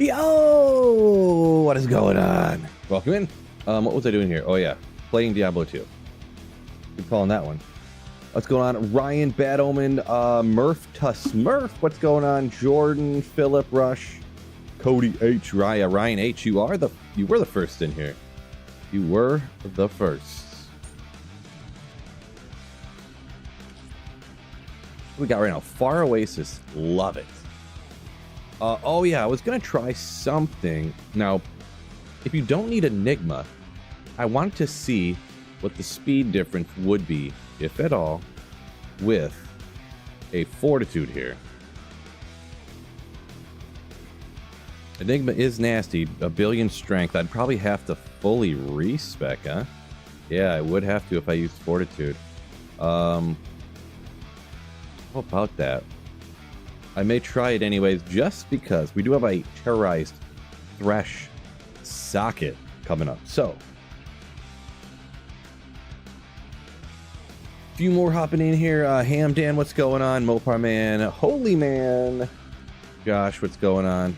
Yo, what is going on? Welcome in. What was I doing here? Oh yeah, playing Diablo 2. Good calling that one. What's going on? Ryan, Bad Omen, Murph to Smurf. What's going on? Jordan, Philip, Rush, Cody H, Raya, Ryan H. You were the first in here. You were the first. What we got right now? Far Oasis. Love it. Oh yeah, I was gonna try something. Now, if you don't need Enigma, I want to see what the speed difference would be, if at all, with a Fortitude here. Enigma is nasty, a billion strength. I'd probably have to fully respec, huh? Yeah, I would have to if I used Fortitude. How about that? I may try it anyways, just because we do have a terrorized Thresh socket coming up. So, a few more hopping in here. Ham Dan, what's going on? Mopar Man, Holy Man, Josh, what's going on?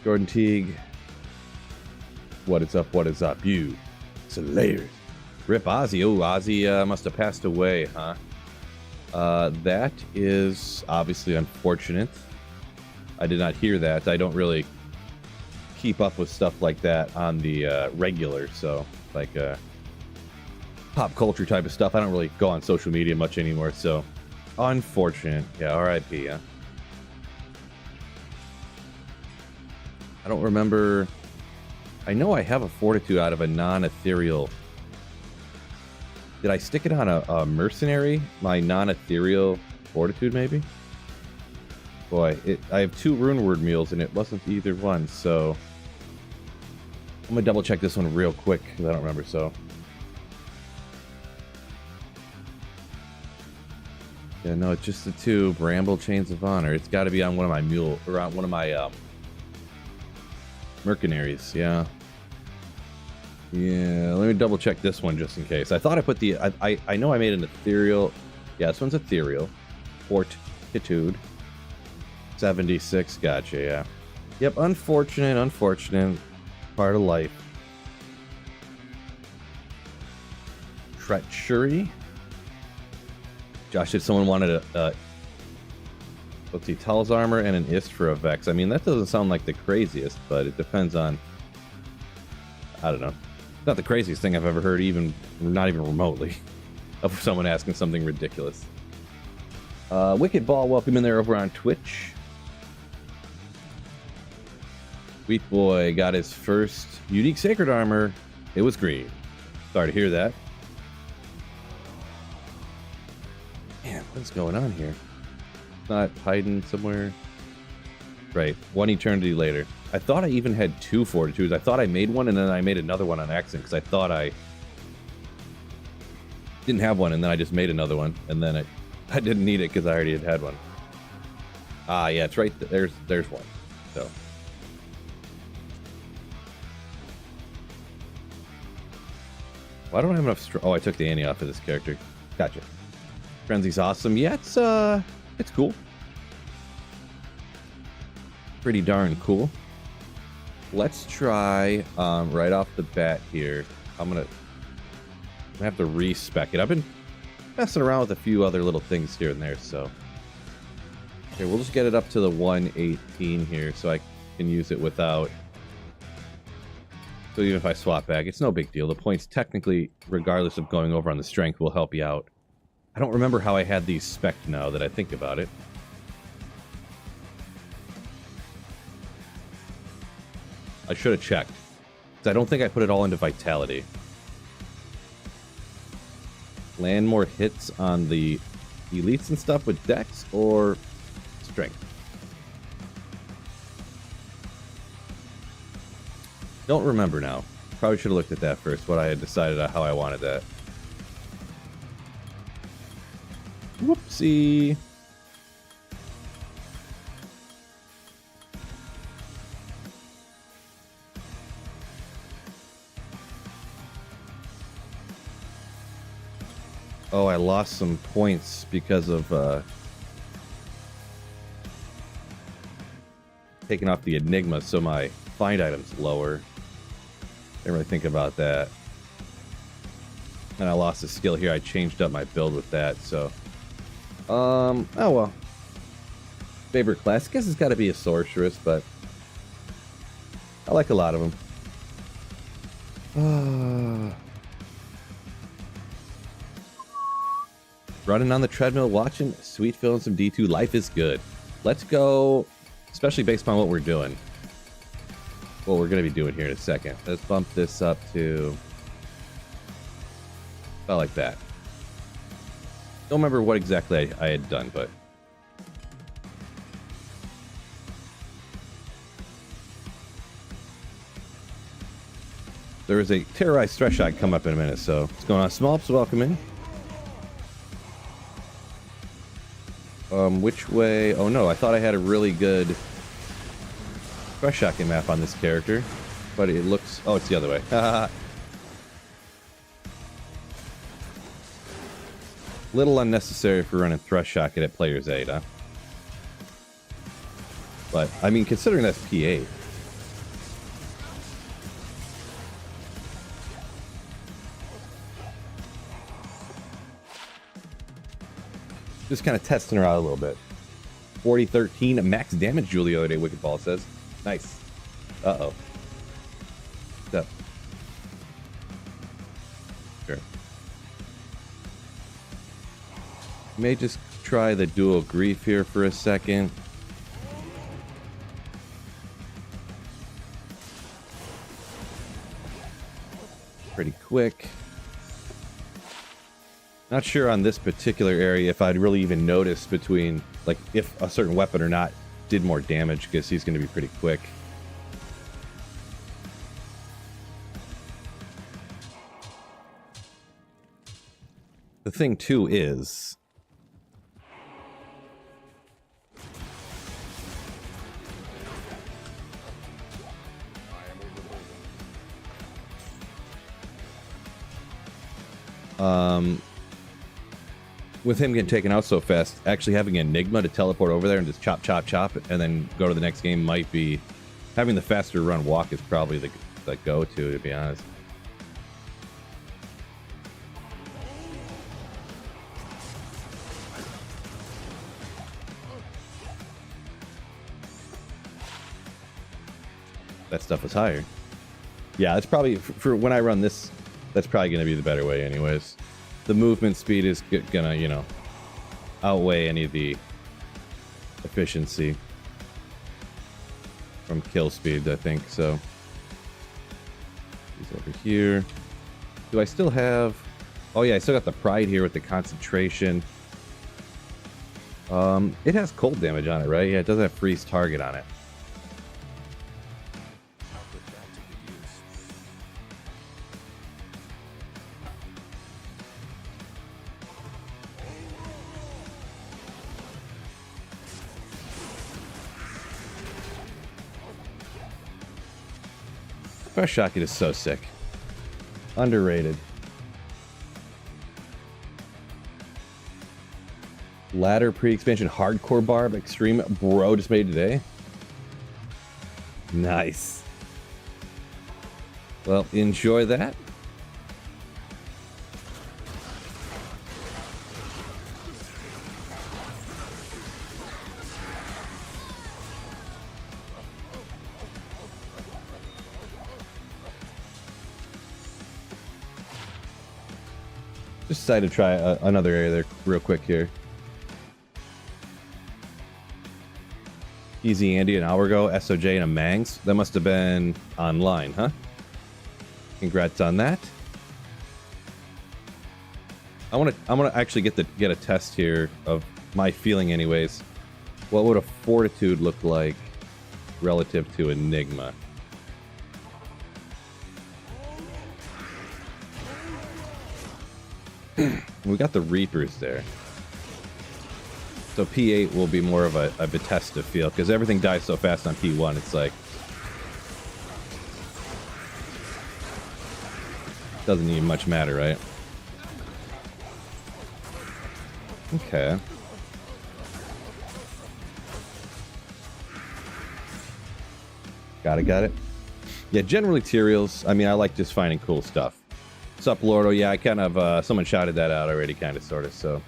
Jordan Teague, what is up? What is up? You Slayers. Rip Ozzy. Oh, Ozzy must have passed away, huh? That is obviously unfortunate. I did not hear that. I don't really keep up with stuff like that on the regular, so like pop culture type of stuff. I don't really go on social media much anymore, so unfortunate. Yeah, R.I.P. Huh? I don't remember. I know I have a Fortitude out of a non-ethereal. Did I stick it on a mercenary? My non-ethereal Fortitude, maybe? Boy, I have 2 rune word meals, and it wasn't either one, so I'm gonna double check this one real quick, because I don't remember, so. Yeah, no, it's just the 2. Bramble Chains of Honor. It's got to be on one of my one of my mercenaries, yeah. Yeah, let me double check this one just in case. I thought I put the... I know I made an ethereal... Yeah, this one's ethereal. Fortitude. 76, gotcha, yeah. Yep, unfortunate. Part of life. Treachery. Josh, if someone wanted a... let's see, Tal's armor and an Ist for a Vex. I mean, that doesn't sound like the craziest, but it depends on... I don't know. Not the craziest thing I've ever heard, not even remotely, of someone asking something ridiculous. Wicked Ball, welcome in there over on Twitch. Sweet Boy got his first unique sacred armor. It was green. Sorry to hear that. Man, what's going on here? Not hiding somewhere. Right, 1 eternity later. I thought I even had 2 Fortitudes. I thought I made one, and then I made another one on accident, because I thought I didn't have one, and then I just made another one, and then I didn't need it, because I already had one. Ah, yeah, it's right there's one. So. Why don't I have enough oh, I took the Annie off of this character. Gotcha. Frenzy's awesome. Yeah, it's cool. Pretty darn cool. Let's try right off the bat here. I'm gonna have to respec it. I've been messing around with a few other little things here and there, so okay, we'll just get it up to the 118 here, so I can use it without. So even if I swap back, it's no big deal. The points technically, regardless of going over on the strength, will help you out. I don't remember how I had these spec'd now that I think about it. I should have checked. I don't think I put it all into Vitality. Land more hits on the elites and stuff with Dex or Strength? Don't remember now. Probably should have looked at that first, what I had decided on how I wanted that. Whoopsie. Oh, I lost some points because of taking off the Enigma so my find item's lower. Didn't really think about that. And I lost a skill here. I changed up my build with that, so... oh well. Favorite class? I guess it's got to be a sorceress, but... I like a lot of them. Running on the treadmill, watching Sweet Phil and some D2. Life is good. Let's go, especially based on what we're doing. What we're going to be doing here in a second. Let's bump this up to... about like that. Don't remember what exactly I had done, but... there is a terrorized thresh shot come up in a minute, so what's going on? Smolps, welcome in. Which way? Oh no, I thought I had a really good thresh shotgun map on this character, but it looks... oh, it's the other way. Little unnecessary for running thrush shotgun at player's 8, huh? But, I mean, considering that's P8. Just kind of testing her out a little bit. 40-13 max damage Julie the other day, Wicked Ball says. Nice. Uh-oh. What's up? Sure. May just try the dual grief here for a second. Pretty quick. Not sure on this particular area if I'd really even notice between, like, if a certain weapon or not did more damage, because he's going to be pretty quick. The thing, too, is... with him getting taken out so fast, actually having Enigma to teleport over there and just chop, chop, chop, and then go to the next game might be... having the faster run walk is probably the go-to, to be honest. That stuff was higher. Yeah, it's probably... for when I run this, that's probably going to be the better way anyways. The movement speed is gonna, you know, outweigh any of the efficiency from kill speed, I think, so. He's over here. Do I still have... oh yeah, I still got the pride here with the concentration. It has cold damage on it, right? Yeah, it doesn't have freeze target on it. Fresh Shotgun is so sick. Underrated. Ladder pre-expansion hardcore Barb extreme bro just made today. Nice. Well, enjoy that. Just decided to try another area there real quick here. Easy Andy an hour ago, SOJ and a Mangs. That must have been online, huh? Congrats on that. I want to actually get a test here of my feeling anyways. What would a Fortitude look like relative to Enigma? We got the Reapers there. So P8 will be more of a Bethesda feel, because everything dies so fast on P1, it's like... doesn't even much matter, right? Okay. Got it. Yeah, generally Tyraels. I mean, I like just finding cool stuff. Sup, Lordo? Yeah, I kind of, someone shouted that out already, kind of, sort of, so.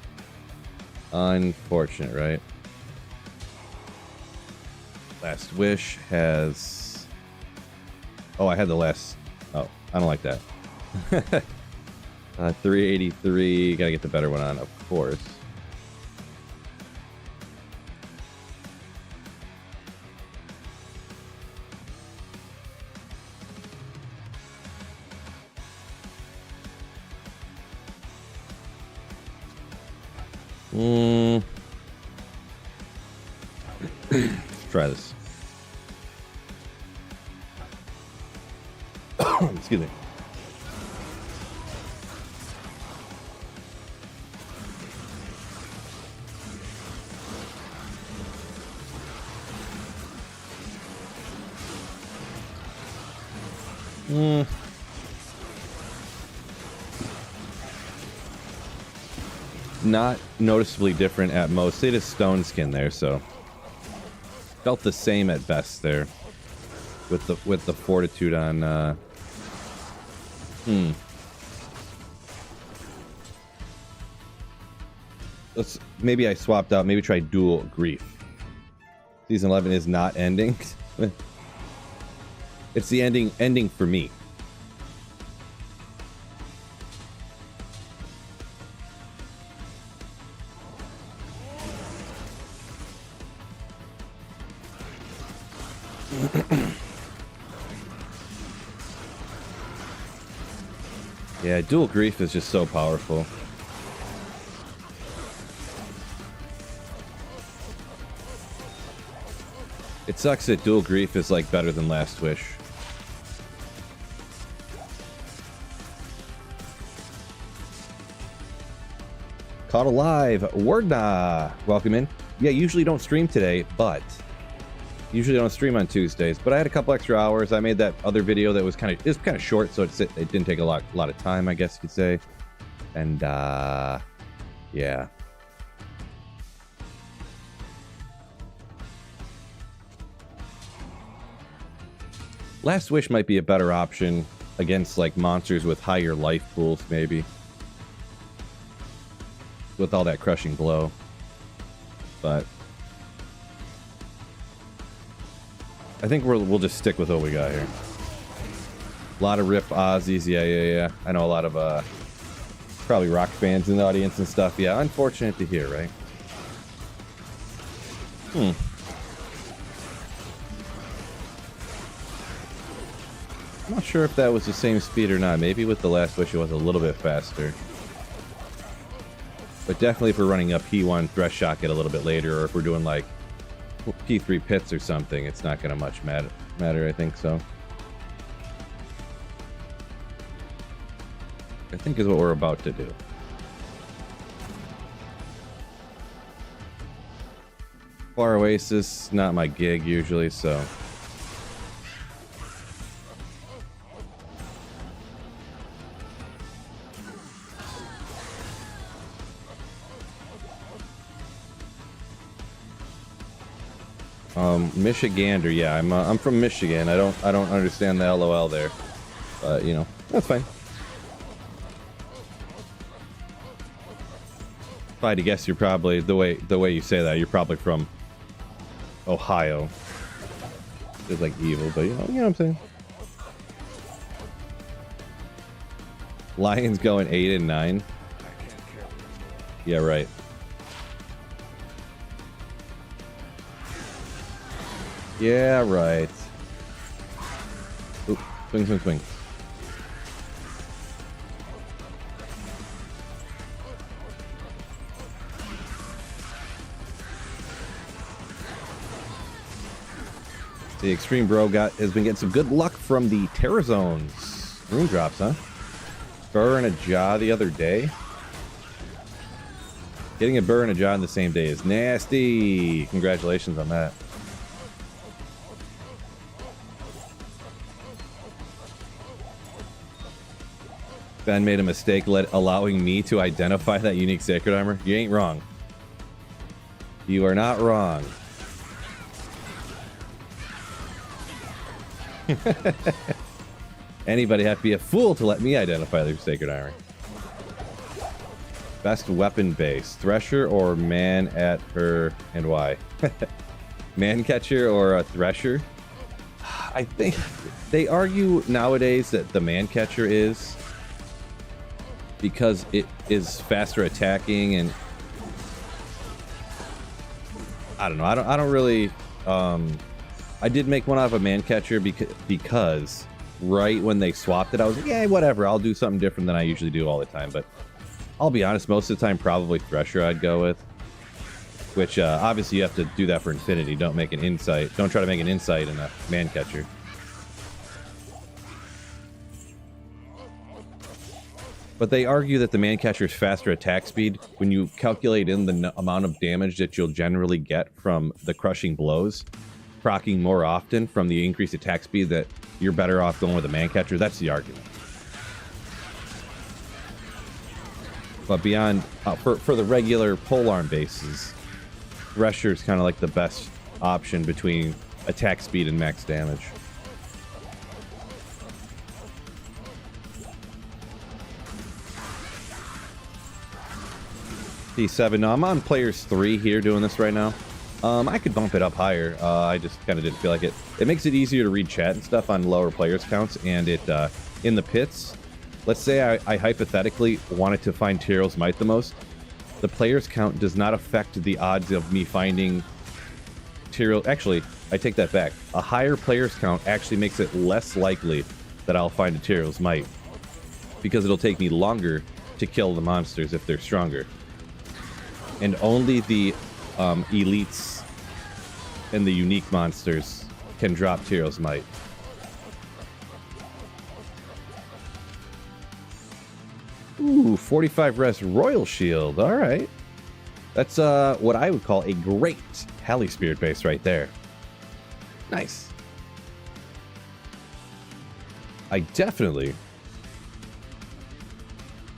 Unfortunate, right? Last Wish has... Oh, I had the last... Oh, I don't like that. 383. Gotta get the better one on, of course. Let's try this. Excuse me. Not noticeably different at most. It is stone skin there, so felt the same at best there with the fortitude on. Let's maybe I swapped out. Maybe try dual grief. Season 11 is not ending. It's the ending for me. Yeah, dual grief is just so powerful. It sucks that dual grief is like better than Last Wish. Caught alive, Wordna. Welcome in. Yeah, usually don't stream today, but usually don't stream on Tuesdays. But I had a couple extra hours. I made that other video that was kind of short, so it didn't take a lot of time, I guess you could say. And yeah. Last Wish might be a better option against like monsters with higher life pools, maybe. With all that crushing blow. But I think we'll just stick with what we got here. A lot of Rip Aussies, yeah. I know a lot of probably rock fans in the audience and stuff. Yeah, unfortunate to hear, right? I'm not sure if that was the same speed or not. Maybe with the Last Wish it was a little bit faster. But definitely if we're running a P1 Thresh Shocket a little bit later, or if we're doing like P3 Pits or something, it's not going to much matter, I think so. I think is what we're about to do. Far Oasis, not my gig usually, so... Michigander, yeah, I'm from Michigan. I don't understand the LOL there, but you know that's fine. If I had to guess, you're probably the way you say that, you're probably from Ohio. It's like evil, but you know what I'm saying. Lions going 8 and 9. Yeah, right. Yeah, right. Oop, swing. The Extreme Bro has been getting some good luck from the Terra Zones. Rune drops, huh? Burr and a jaw the other day. Getting a burr and a jaw in the same day is nasty. Congratulations on that. Ben made a mistake allowing me to identify that unique sacred armor. You ain't wrong. You are not wrong. Anybody have to be a fool to let me identify their sacred armor. Best weapon base, Thresher or Man at her, and why? Man Catcher or a Thresher? I think they argue nowadays that the Man Catcher is because it is faster attacking, and I don't know. I don't really. I did make one out of a Man Catcher because right when they swapped it, I was like, yeah, whatever. I'll do something different than I usually do all the time. But I'll be honest, most of the time, probably Thresher I'd go with. Which, obviously, you have to do that for Infinity. Don't make an Insight. Don't try to make an Insight in a Man Catcher. But they argue that the Man Catcher's faster attack speed, when you calculate in the amount of damage that you'll generally get from the crushing blows, proccing more often from the increased attack speed, that you're better off going with a Man Catcher. That's the argument. But beyond, for the regular polearm bases, Thresher is kind of like the best option between attack speed and max damage. P7. No, I'm on players 3 here doing this right now. I could bump it up higher. I just kind of didn't feel like it. It makes it easier to read chat and stuff on lower players counts, and it in the pits. Let's say I hypothetically wanted to find Tyrell's Might the most. The players count does not affect the odds of me finding Tyrell. Actually, I take that back. A higher players count actually makes it less likely that I'll find a Tyrell's Might, because it'll take me longer to kill the monsters if they're stronger. And only the elites and the unique monsters can drop Tyrell's Might. Ooh, 45 res Royal Shield. All right. That's what I would call a great Halley Spirit base right there. Nice. I definitely...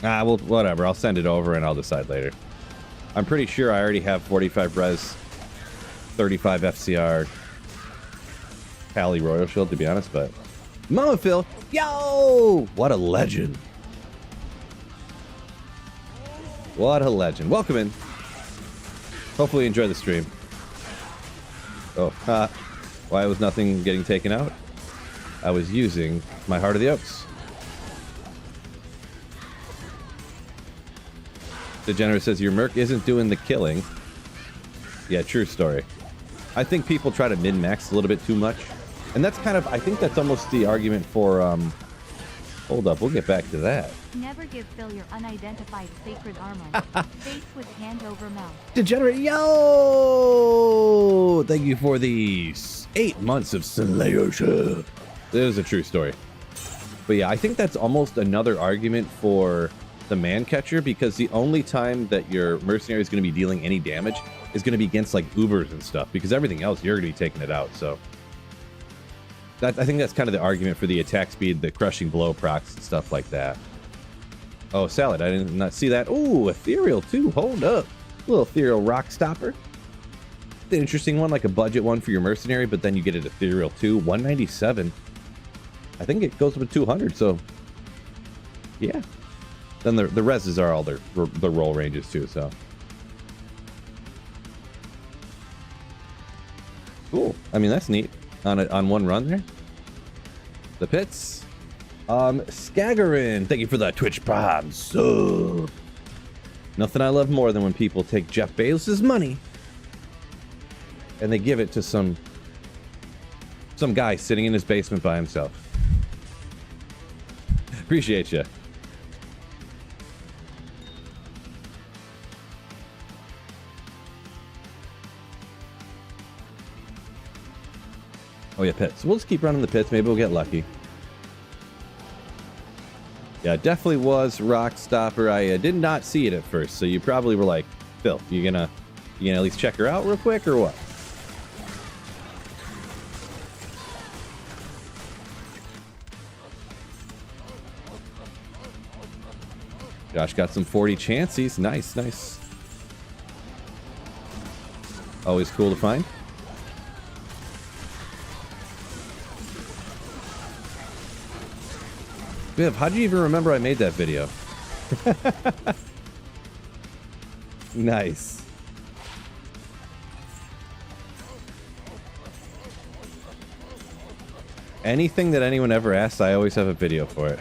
well, whatever. I'll send it over and I'll decide later. I'm pretty sure I already have 45 res, 35 FCR, Halley Royal Shield, to be honest, but... Mama Phil! Yo! What a legend. What a legend. Welcome in. Hopefully you enjoy the stream. Oh, why was nothing getting taken out? I was using my Heart of the Oaks. Degenerate says, your Merc isn't doing the killing. Yeah, true story. I think people try to min-max a little bit too much. And that's kind of, I think that's almost the argument for, hold up, we'll get back to that. Never give Phil your unidentified sacred armor. Face with hand over mouth. Degenerate, yo! Thank you for these 8 months of Slayership. This is a true story. But yeah, I think that's almost another argument for the Man Catcher, because the only time that your mercenary is going to be dealing any damage is going to be against like Ubers and stuff, because everything else you're going to be taking it out. So that, I think that's kind of the argument for the attack speed, the crushing blow procs and stuff like that. Oh, Salad, I did not see that. Ooh, Ethereal too. Hold up. A little Ethereal Rock Stopper. The interesting one, like a budget one for your mercenary, but then you get an Ethereal too. 197. I think it goes up to 200, so yeah. Then the reses are all the roll ranges too, so. Cool. I mean, that's neat. On one run there. The pits. Skaggerin, thank you for that Twitch Prime sub. Nothing I love more than when people take Jeff Bezos' money and they give it to some guy sitting in his basement by himself. Appreciate you. Oh yeah, pits. We'll just keep running the pits. Maybe we'll get lucky. Yeah, it definitely was Rock Stopper. I did not see it at first, so you probably were like, Phil, you gonna at least check her out real quick or what? Josh got some 40 chances. Nice, nice. Always cool to find. Viv, how'd you even remember I made that video? Nice. Anything that anyone ever asks, I always have a video for it.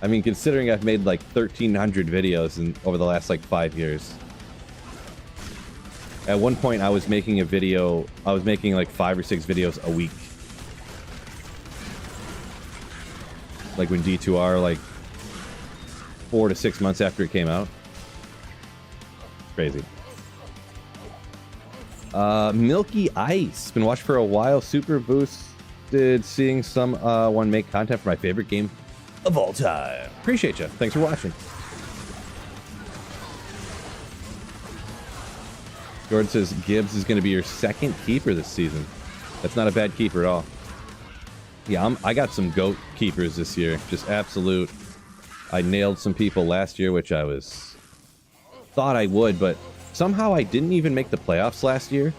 I mean, considering I've made like 1,300 videos over the last like 5 years. At one point, I was making a video. I was making like 5 or 6 videos a week. Like when D2R, like 4 to 6 months after it came out. Crazy. Milky Ice. Been watching for a while. Super boosted seeing someone make content for my favorite game of all time. Appreciate you. Thanks for watching. Jordan says Gibbs is going to be your second keeper this season. That's not a bad keeper at all. Yeah, I got some GOAT keepers this year. Just absolute. I nailed some people last year, which I thought I would, but somehow I didn't even make the playoffs last year.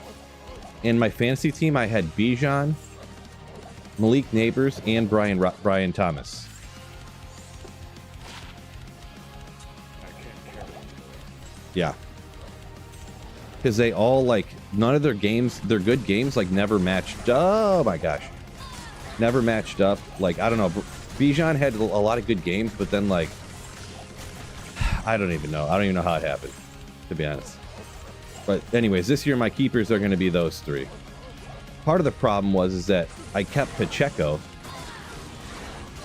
In my fantasy team, I had Bijan, Malik Neighbors, and Brian Thomas. Yeah. Because they all, like, none of their games, their good games, like, never matched. Oh, my gosh. Never matched up. Like, I don't know. Bijan had a lot of good games, but then, like, I don't even know. I don't even know how it happened, to be honest. But anyways, this year my keepers are going to be those 3. Part of the problem is that I kept Pacheco,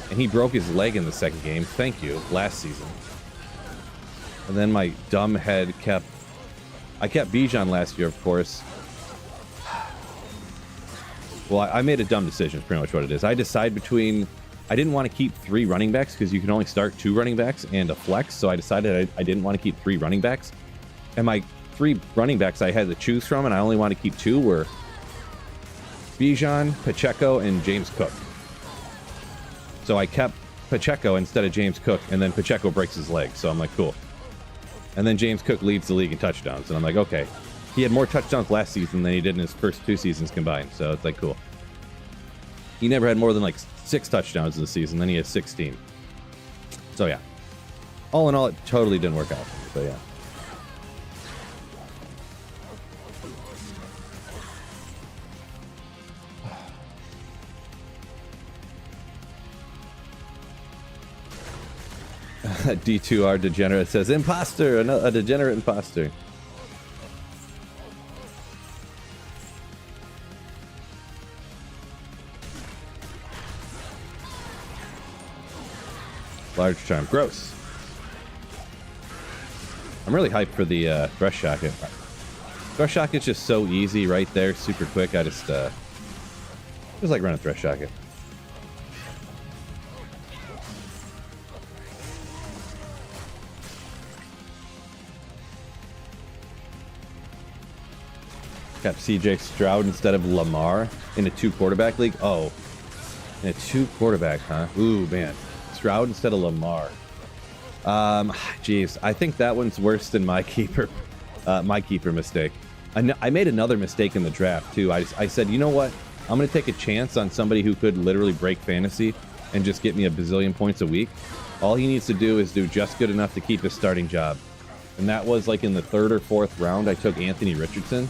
and he broke his leg in the second game. Thank you. Last season. And then my dumb head kept... I kept Bijan last year, of course. Well, I made a dumb decision, is pretty much what it is. I decided between... I didn't want to keep 3 running backs because you can only start 2 running backs and a flex, so I decided I didn't want to keep 3 running backs. And my 3 running backs I had to choose from, and I only want to keep 2, were Bijan, Pacheco, and James Cook. So I kept Pacheco instead of James Cook, and then Pacheco breaks his leg, so I'm like, cool. And then James Cook leads the league in touchdowns, and I'm like, okay. He had more touchdowns last season than he did in his first 2 seasons combined, so it's like, cool. He never had more than like 6 touchdowns in the season, then he has 16. So yeah. All in all, it totally didn't work out, but yeah. D2R degenerate says imposter, a degenerate imposter. Large charm, gross. I'm really hyped for the brush shocket. Thrush shocket's just so easy right there, super quick. I just like running thrush shocket. Got CJ Stroud instead of Lamar in a 2-quarterback league. Oh, in a 2-quarterback, huh? Ooh, man. Stroud instead of Lamar. Jeez, I think that one's worse than my keeper mistake. I made another mistake in the draft, too. I said, you know what? I'm going to take a chance on somebody who could literally break fantasy and just get me a bazillion points a week. All he needs to do is do just good enough to keep his starting job. And that was like in the 3rd or 4th round, I took Anthony Richardson.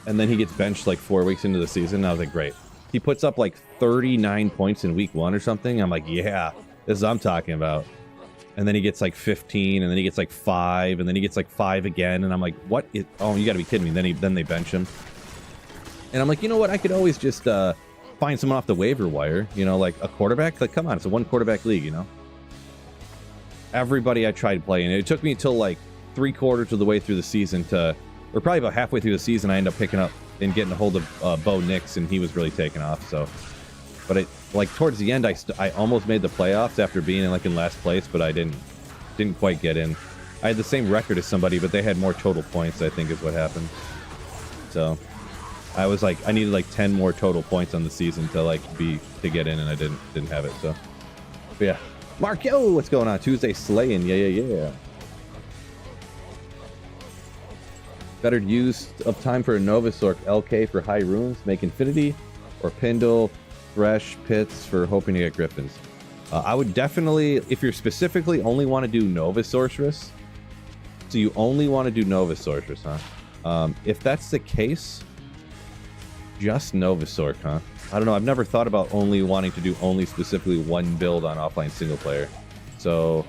And then he gets benched like 4 weeks into the season. And I was like, great. He puts up like 39 points in week 1 or something. I'm like, yeah, this is what I'm talking about. And then he gets like 15, and then he gets like 5, and then he gets like 5 again. And I'm like, what? Oh, you got to be kidding me. Then they bench him. And I'm like, you know what? I could always just find someone off the waiver wire, you know, like a quarterback. Like, come on, it's a 1-quarterback league, you know? Everybody I tried playing. It took me until like 3/4 of the way through the season or probably about halfway through the season, I ended up picking up and getting a hold of Bo Nix, and he was really taking off. So, but like towards the end, I almost made the playoffs after being in last place, but I didn't quite get in. I had the same record as somebody, but they had more total points, I think is what happened. So I was like, I needed like 10 more total points on the season to get in, and I didn't have it. So, but yeah, Mark, yo, what's going on? Tuesday slaying, yeah. Better use of time for a Novasork LK for high runes, make Infinity, or Pindle fresh pits for hoping to get griffins. I would definitely, if you're specifically only want to do Nova Sorceress, so you only want to do Nova Sorceress, huh? If that's the case, just Nova Sorc, huh? I don't know. I've never thought about only wanting to do only specifically one build on offline single player. So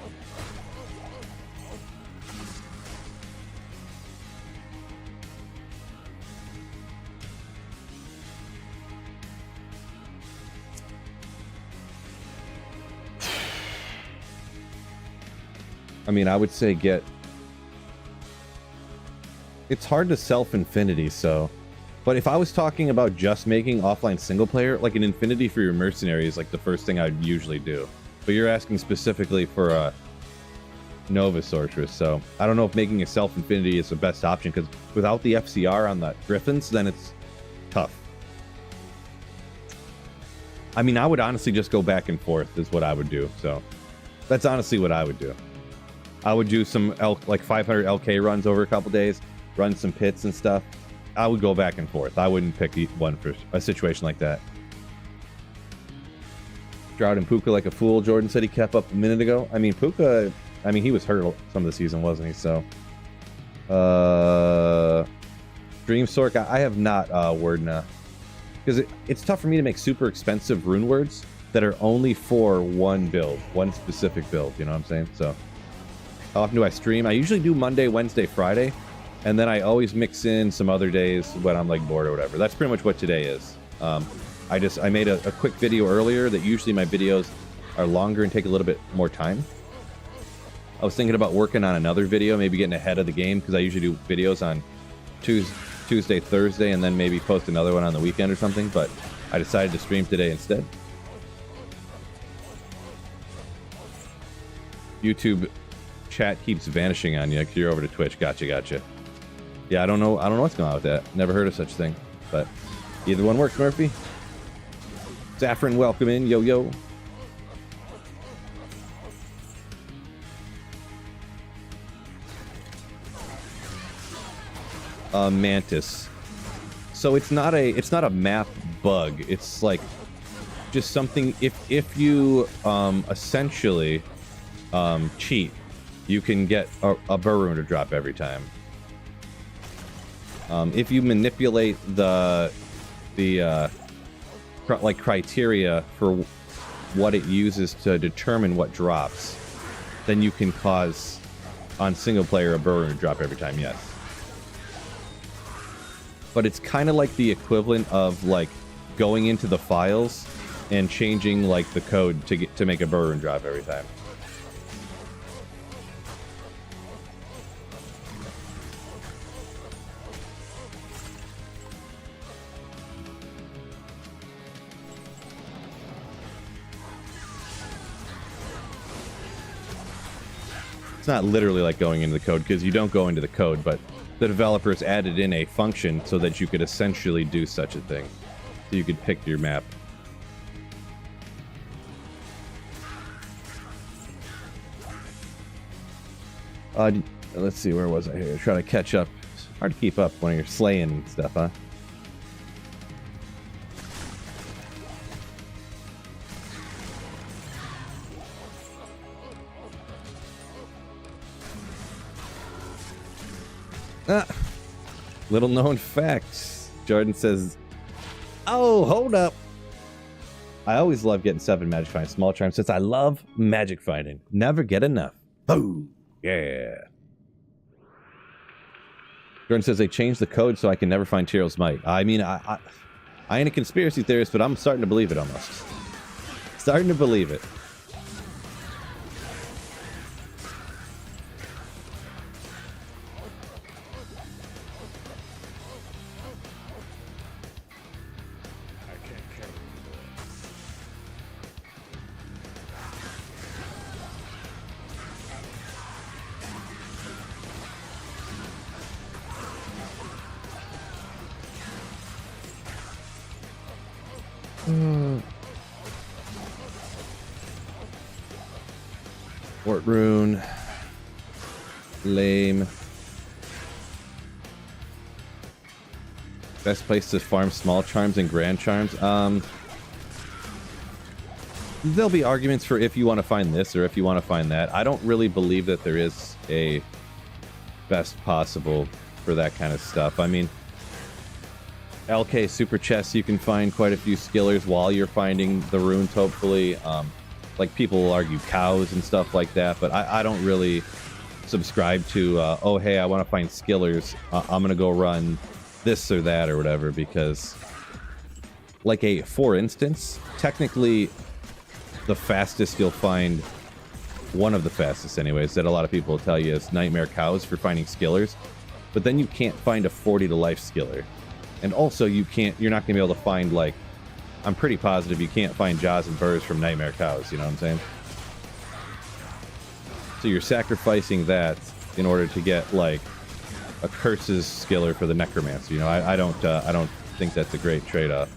I mean, I would say get... It's hard to self-infinity, so... But if I was talking about just making offline single player, like an infinity for your mercenary is like the first thing I'd usually do. But you're asking specifically for a Nova Sorceress, so I don't know if making a self-infinity is the best option, because without the FCR on the Griffins, then it's tough. I mean, I would honestly just go back and forth is what I would do, so that's honestly what I would do. I would do some like 500 LK runs over a couple days, run some pits and stuff. I would go back and forth. I wouldn't pick one for a situation like that. Drought and Puka like a fool. Jordan said he kept up a minute ago. I mean, Puka, I mean, he was hurt some of the season, wasn't he? So, Dream Sorc, I have not Wordna. Because it's tough for me to make super expensive rune words that are only for one build, one specific build, you know what I'm saying? So, how often do I stream? I usually do Monday, Wednesday, Friday. And then I always mix in some other days when I'm like bored or whatever. That's pretty much what today is. I made a quick video earlier that usually my videos are longer and take a little bit more time. I was thinking about working on another video, maybe getting ahead of the game, because I usually do videos on Tuesday, Thursday, and then maybe post another one on the weekend or something. But I decided to stream today instead. YouTube chat keeps vanishing on you. You're over to Twitch. Gotcha. Yeah, I don't know what's going on with that. Never heard of such thing. But either one works, Murphy. Saffron, welcome in. Yo. Mantis. So it's not a map bug. It's like just something if you essentially cheat, you can get a Burrow to drop every time. If you manipulate the like criteria for what it uses to determine what drops, then you can cause on single player a Burrow to drop every time. Yes, but it's kind of like the equivalent of like going into the files and changing like the code to make a Burrow drop every time. It's not literally like going into the code, because you don't go into the code, but the developers added in a function so that you could essentially do such a thing. So you could pick your map. Let's see, where was I here? Trying to catch up. It's hard to keep up when you're slaying and stuff, huh? Little known facts. Jordan says, oh, hold up. I always love getting 7 magic find small charms since I love magic finding. Never get enough. Oh, yeah. Jordan says they changed the code so I can never find Tyrell's Might. I mean, I ain't a conspiracy theorist, but I'm starting to believe it almost. Starting to believe it. Fort Rune. Lame. Best place to farm small charms and grand charms. there'll be arguments for if you want to find this or if you want to find that. I don't really believe that there is a best possible for that kind of stuff. I mean, LK Super Chess, you can find quite a few skillers while you're finding the runes, hopefully. Like, people will argue cows and stuff like that, but I don't really subscribe to, oh, hey, I want to find skillers. I'm going to go run this or that or whatever, because, like, for instance, technically, the fastest you'll find, one of the fastest anyways, that a lot of people will tell you is Nightmare Cows for finding skillers, but then you can't find a 40 to life skiller. And also, you're not going to be able to find, like, I'm pretty positive you can't find Jaws and Burrs from Nightmare Cows, you know what I'm saying? So you're sacrificing that in order to get, like, a Curses skiller for the Necromancer, you know? I don't think that's a great trade-off.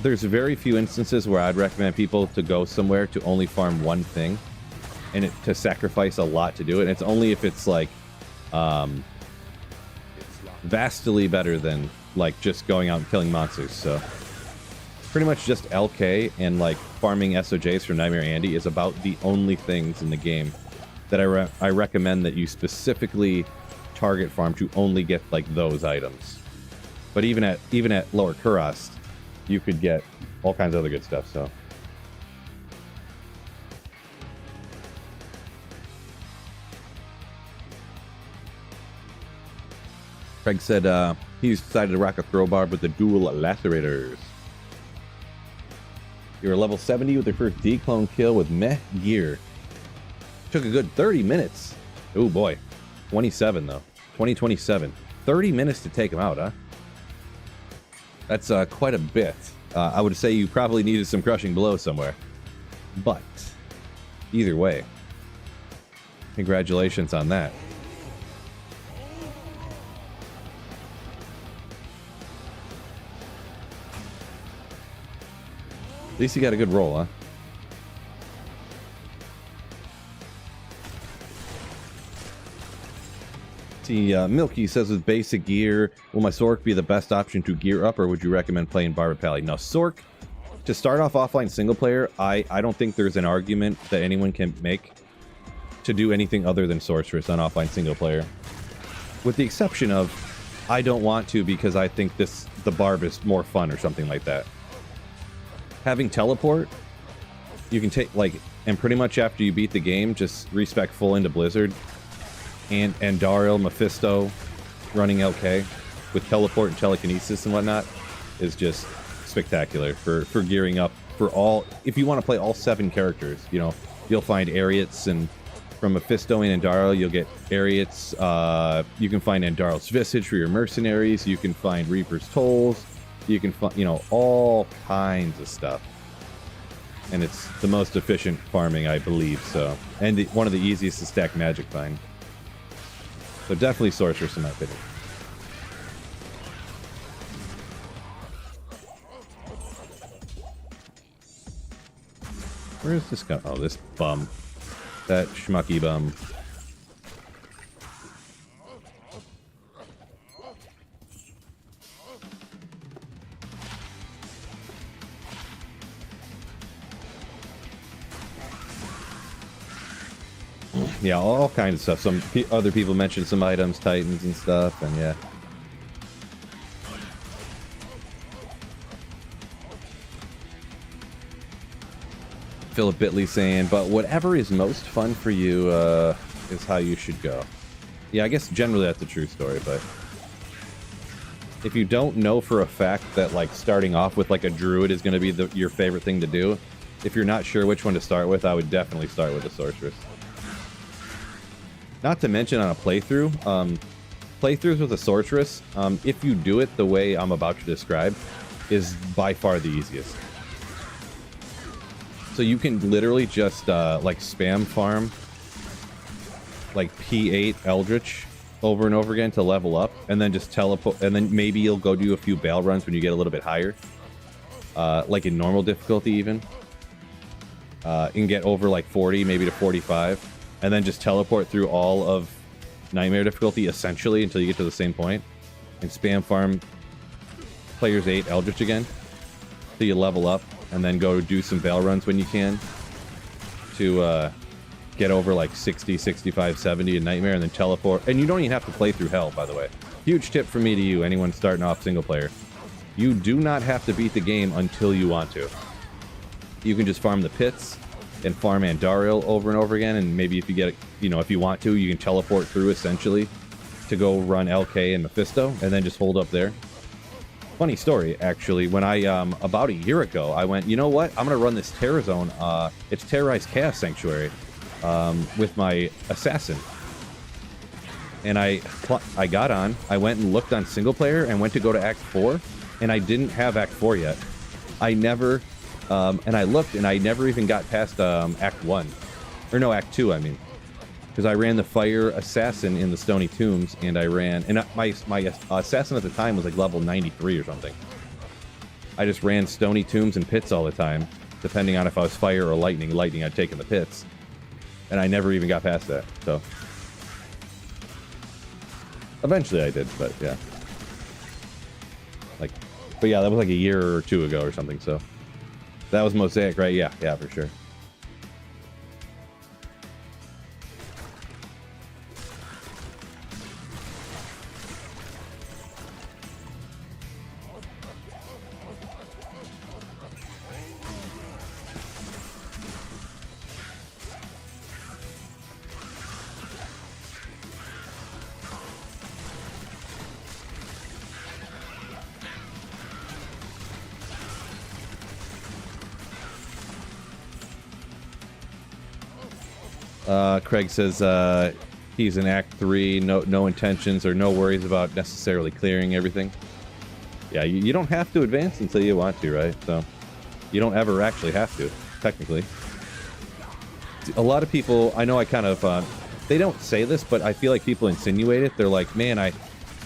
There's very few instances where I'd recommend people to go somewhere to only farm one thing, and to sacrifice a lot to do it. And it's only if it's, like, vastly better than, like, just going out and killing monsters. So pretty much just LK and, like, farming SOJs from Nightmare Andy is about the only things in the game that I recommend that you specifically target farm to only get, like, those items. But even at lower Kurast, you could get all kinds of other good stuff, so. Craig said he's decided to rock a throw barb with the dual lacerators. You were level 70 with your first D-clone kill with meh gear. Took a good 30 minutes. Oh boy. 27 though. 2027. 30 minutes to take him out, huh? That's quite a bit. I would say you probably needed some crushing blow somewhere. But either way, congratulations on that. At least you got a good roll, huh? See, Milky says with basic gear, will my Sork be the best option to gear up, or would you recommend playing Barb Pally? Now, Sork, to start off offline single player, I don't think there's an argument that anyone can make to do anything other than Sorceress on offline single player. With the exception of, I don't want to because I think the Barb is more fun or something like that. Having teleport, you can take, like, and pretty much after you beat the game, just respec full into Blizzard. And Daril, Mephisto, running LK with teleport and telekinesis and whatnot is just spectacular for gearing up for all. If you want to play all 7 characters, you know, you'll find Ariats, and from Mephisto and Daril, you'll get Ariats. You can find Andaril's Visage for your mercenaries. You can find Reaper's Tolls. You can find, you know, all kinds of stuff. And it's the most efficient farming, I believe, so. And one of the easiest to stack magic find. So definitely Sorceress in my opinion. Where is this guy? Oh, this bum. That schmucky bum. Yeah, all kinds of stuff. Some other people mentioned some items, Titans and stuff, and yeah. Philip Bitley saying, but whatever is most fun for you is how you should go. Yeah, I guess generally that's a true story, but if you don't know for a fact that, like, starting off with, like, a druid is going to be your favorite thing to do, if you're not sure which one to start with, I would definitely start with a sorceress. Not to mention on a playthrough, playthroughs with a sorceress, if you do it the way I'm about to describe, is by far the easiest. So you can literally just, like, spam farm, like, P8 Eldritch over and over again to level up, and then just teleport, and then maybe you'll go do a few bail runs when you get a little bit higher, like in normal difficulty even, and get over, like, 40, maybe to 45. And then just teleport through all of Nightmare difficulty, essentially, until you get to the same point. and spam farm players 8 Eldritch again. So you level up and then go do some Veil runs when you can to get over like 60, 65, 70 in Nightmare and then teleport. And you don't even have to play through Hell, by the way. Huge tip from me to you, anyone starting off single player. You do not have to beat the game until you want to. You can just farm the pits and farm Andariel over and over again, and maybe if you get, you know, if you want to, you can teleport through essentially to go run LK and Mephisto, and then just hold up there. Funny story, actually. When I, about a year ago, I went, you know what? I'm going to run this Terror Zone. It's Terrorized Chaos Sanctuary with my Assassin. And I got on, I went and looked on single player and went to go to Act 4, and I didn't have Act 4 yet. I never, and I looked and I never even got past Act 1. Or no, Act 2, I mean. Because I ran the Fire Assassin in the Stony Tombs, and I ran, and my Assassin at the time was like level 93 or something. I just ran Stony Tombs and Pits all the time, depending on if I was Fire or Lightning. Lightning I'd take in the Pits. And I never even got past that, so. Eventually I did, but yeah. Like, but yeah, that was like a year or two ago or something, so. That was Mosaic, right? Yeah, yeah, for sure. Craig says he's in Act 3, no intentions or no worries about necessarily clearing everything. Yeah, you don't have to advance until you want to, right? So you don't ever actually have to, technically. A lot of people, I know I kind of, they don't say this, but I feel like people insinuate it. They're like, man, I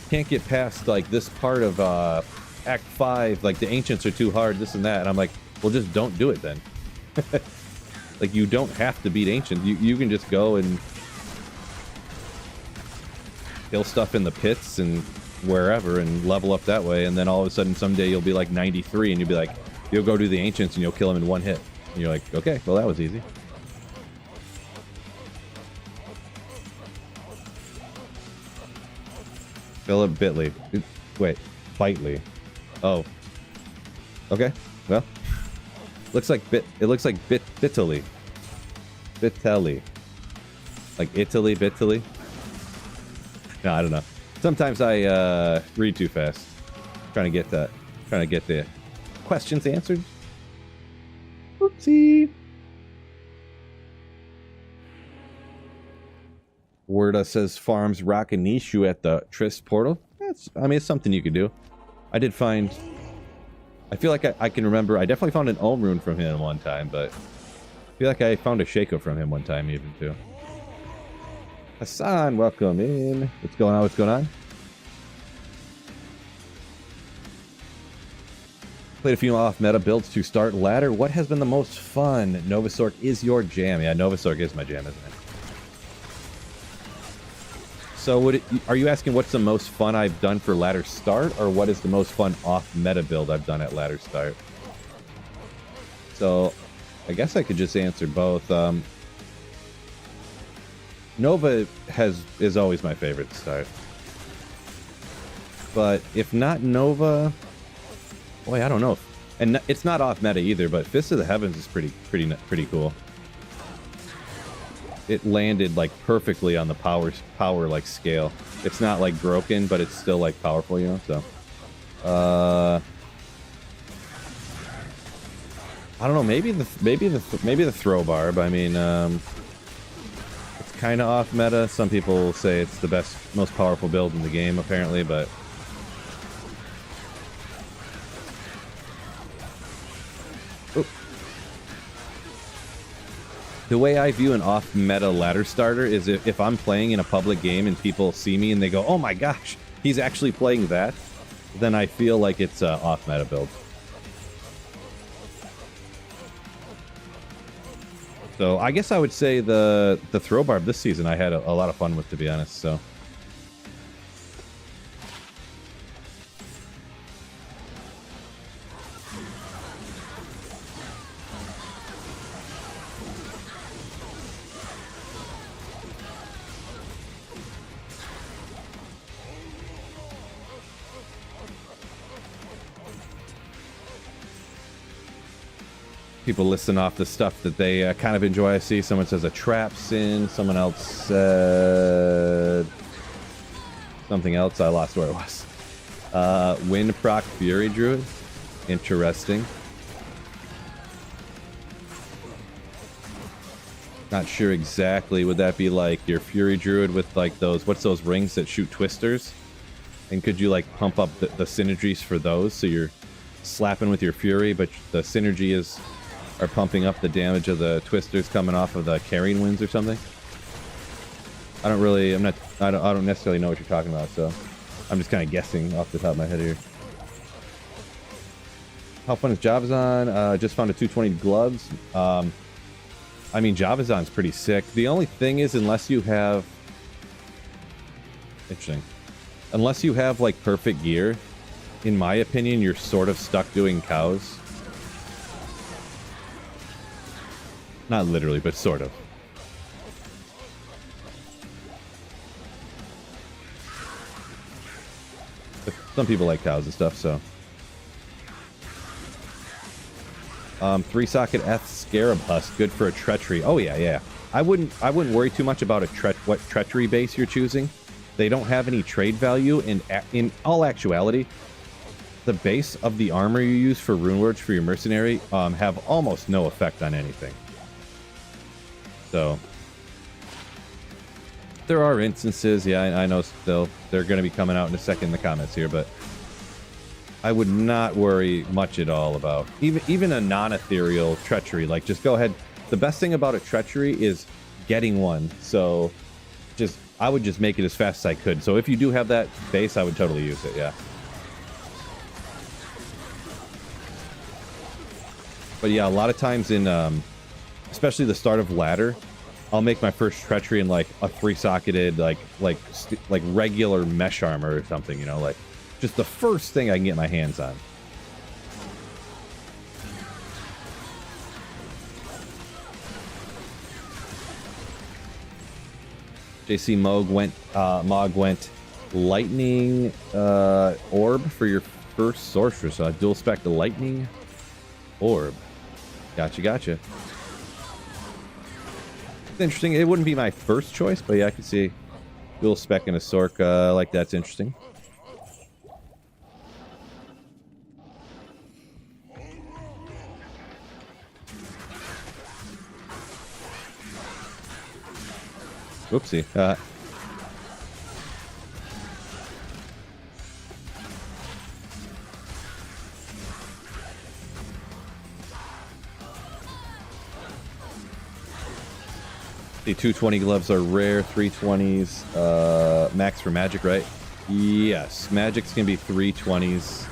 can't get past like this part of Act 5, like the Ancients are too hard, this and that. And I'm like, well, just don't do it then. Like, you don't have to beat Ancient. You can just go and kill stuff in the pits and wherever and level up that way, and then all of a sudden someday you'll be like 93 and you'll be like, you'll go do the Ancients and you'll kill them in one hit. And you're like, okay, well that was easy. Philip Bitley. Wait, Bitely. Oh. Okay, well. Looks like it looks like Bitly. Bitelli. Like Italy, Bitly. No, I don't know. Sometimes I read too fast. Trying to get the questions answered. Oopsie. Werda says farms Rakanishu at the Trist portal. I mean, it's something you could do. I did find. I feel like I can remember. I definitely found an Olm rune from him one time, but I feel like I found a Shaco from him one time even too. Hassan, welcome in. What's going on? What's going on? Played a few off-meta builds to start ladder. What has been the most fun? Novasork is your jam. Yeah, Novasork is my jam, isn't it? So are you asking what's the most fun I've done for ladder start, or what is the most fun off-meta build I've done at ladder start? So I guess I could just answer both. Nova is always my favorite to start. But if not Nova, boy, I don't know. And it's not off-meta either, but Fist of the Heavens is pretty cool. It landed like perfectly on the power like scale. It's not like broken, but it's still like powerful, you know. So, I don't know. Maybe the throw barb. I mean, it's kind of off meta. Some people say it's the best, most powerful build in the game, apparently, but. The way I view an off-meta ladder starter is if I'm playing in a public game and people see me and they go, oh my gosh, he's actually playing that, then I feel like it's an off-meta build. So I guess I would say the throw barb this season I had a lot of fun with, to be honest. So People listing off the stuff that they kind of enjoy. I see someone says a trap sin. Someone else said something else. I lost where it was. Wind proc Fury Druid. Interesting. Not sure exactly. Would that be like your Fury Druid with like those, what's those rings that shoot twisters? And could you like pump up the synergies for those? So you're slapping with your Fury, but the synergy are pumping up the damage of the twisters coming off of the carrying winds or something? I don't necessarily know what you're talking about, so I'm just kind of guessing off the top of my head here. How fun is Javazon? Just found a 220 gloves. I mean, Javazon's pretty sick. The only thing is, unless you have... Interesting. Unless you have, like, perfect gear, in my opinion, you're sort of stuck doing cows. Not literally, but sort of. But some people like cows and stuff, so... 3-socket F Scarab Husk, good for a treachery. Oh yeah. I wouldn't worry too much about what treachery base you're choosing. They don't have any trade value, and in all actuality, the base of the armor you use for Runewords for your mercenary have almost no effect on anything. So there are instances, yeah, I know they're going to be coming out in a second in the comments here, but I would not worry much at all about even a non-ethereal treachery. Like, just go ahead. The best thing about a treachery is getting one. So I would just make it as fast as I could. So if you do have that base, I would totally use it. Yeah. But yeah, a lot of times in, especially the start of ladder, I'll make my first treachery in like a 3-socketed, like regular mesh armor or something, you know, like. Just the first thing I can get my hands on. JC Mog went lightning orb for your first sorceress. Dual spec the lightning orb. Gotcha. It's interesting. It wouldn't be my first choice, but yeah, I can see dual spec and a Sork like that's interesting. Whoopsie. The 220 gloves are rare, 320s, max for magic, right? Yes, magic's gonna be 320s.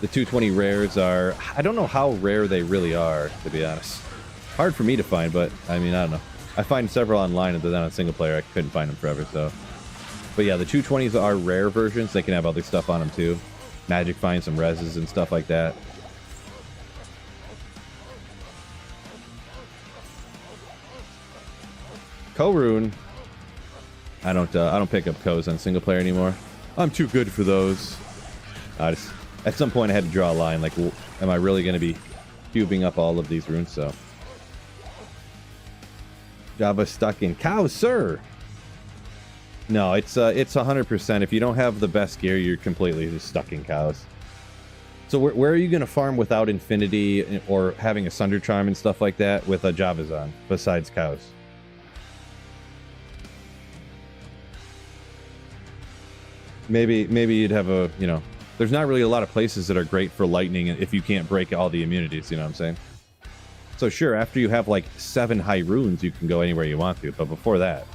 The 220 rares are, I don't know how rare they really are, to be honest. Hard for me to find, but I mean, I don't know. I find several online, and then on single player, I couldn't find them forever, so. But yeah, the 220s are rare versions. They can have other stuff on them, too. Magic finds some reses and stuff like that. Co-rune. I don't pick up Ko's on single player anymore. I'm too good for those. At some point, I had to draw a line. Like, am I really going to be cubing up all of these runes? So. Java stuck in cows, sir. No, it's 100%. If you don't have the best gear, you're completely just stuck in cows. So where are you going to farm without Infinity or having a Sunder Charm and stuff like that with a Javazon besides cows? Maybe you'd have a, you know, there's not really a lot of places that are great for lightning if you can't break all the immunities, you know what I'm saying? So sure, after you have like 7 high runes, you can go anywhere you want to, but before that...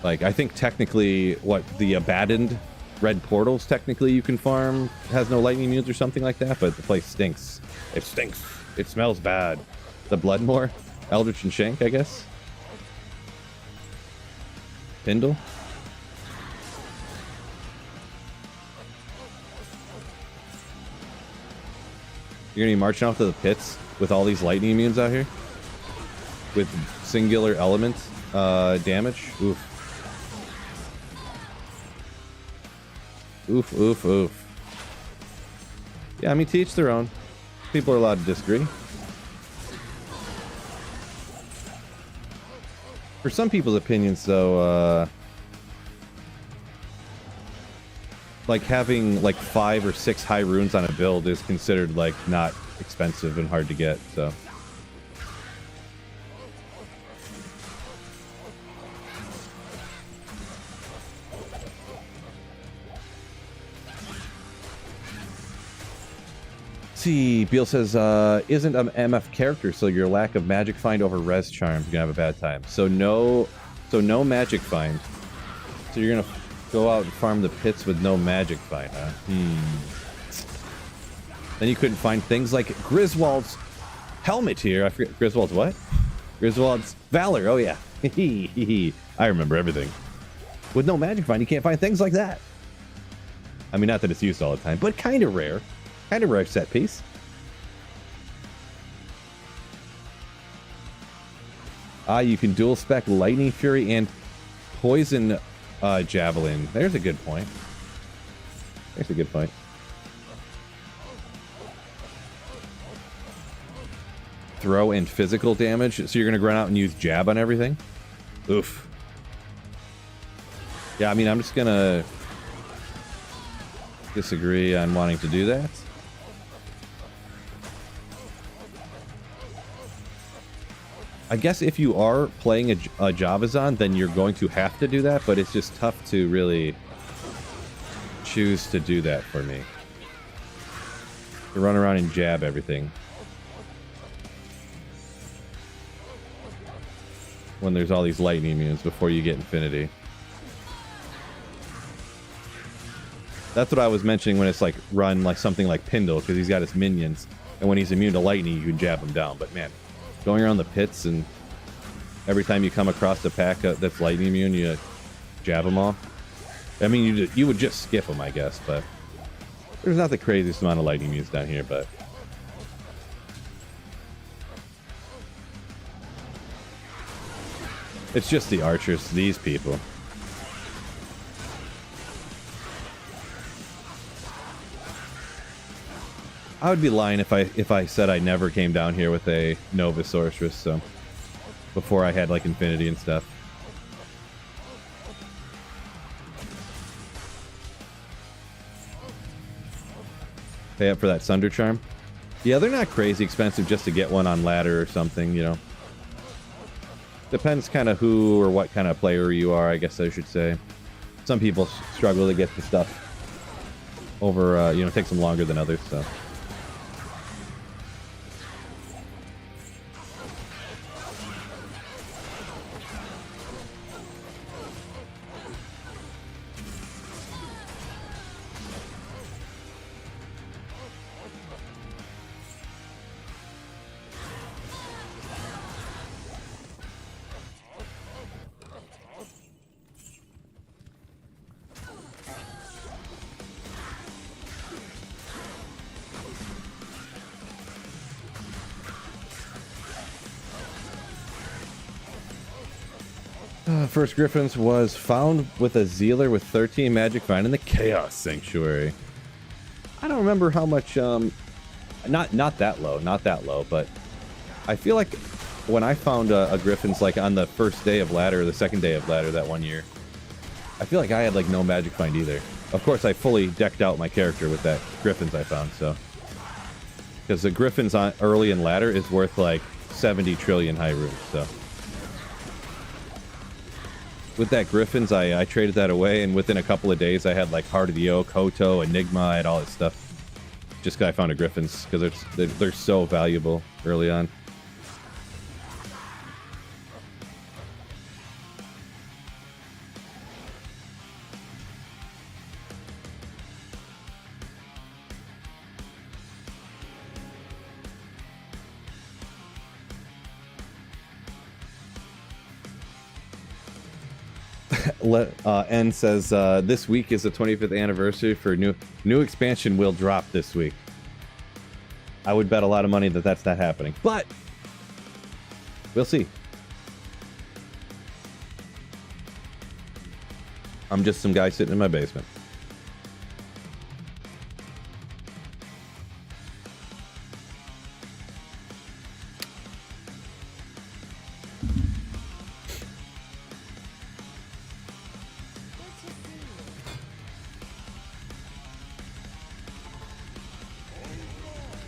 Like, I think technically, what, the abandoned red portals, technically you can farm, has no lightning immunes or something like that, but the place stinks. It stinks. It smells bad. The Bloodmore? Eldritch and Shank, I guess? Pindle? You're gonna be marching out to the pits with all these lightning immunes out here? With singular element damage? Oof. Oof, oof, oof. Yeah, I mean, to each their own. People are allowed to disagree. For some people's opinions, though, like having like 5 or 6 high runes on a build is considered like not expensive and hard to get, so. See, Beal says, isn't an MF character, so your lack of magic find over res charm, you're gonna have a bad time. So no magic find. So you're gonna go out and farm the pits with no magic find, huh? Then you couldn't find things like Griswold's helmet here. I forget, Griswold's what? Griswold's Valor, oh yeah. I remember everything. With no magic find, you can't find things like that. I mean, not that it's used all the time, but kind of rare. Kind of rare set piece. You can dual spec Lightning Fury and Poison Javelin. There's a good point. There's a good point. Throw and physical damage. So you're going to run out and use jab on everything? Oof. Yeah, I mean, I'm just going to disagree on wanting to do that. I guess if you are playing a Javazon, then you're going to have to do that, but it's just tough to really choose to do that for me. To run around and jab everything. When there's all these lightning immunes before you get infinity. That's what I was mentioning when it's like run like something like Pindle, because he's got his minions, and when he's immune to lightning, you can jab him down. But man, going around the pits and every time you come across a pack that's lightning immune, you jab them off. I mean, you would just skip them, I guess, but there's not the craziest amount of lightning immunes down here, but it's just the archers, these people. I would be lying if I said I never came down here with a Nova Sorceress, so before I had like infinity and stuff. Pay up for that Sunder Charm. Yeah, they're not crazy expensive just to get one on ladder or something, you know. Depends kind of who or what kind of player you are, I guess I should say. Some people struggle to get the stuff over, you know, it takes them longer than others, so. First Griffins was found with a Zealer with 13 magic find in the Chaos Sanctuary. I don't remember how much, not that low, but I feel like when I found a Griffin's like on the first day of ladder or the second day of ladder that one year, I feel like I had like no magic find either. Of course, I fully decked out my character with that Griffin's I found, so. Because the Griffin's on early in ladder is worth like 70 trillion high runes, so. With that Griffin's, I traded that away, and within a couple of days, I had like Heart of the Oak, Koto, Enigma, I had all this stuff. Just because I found a Griffin's, because they're so valuable early on. N says this week is the 25th anniversary for new expansion will drop this week. I would bet a lot of money that that's not happening, but we'll see. I'm just some guy sitting in my basement.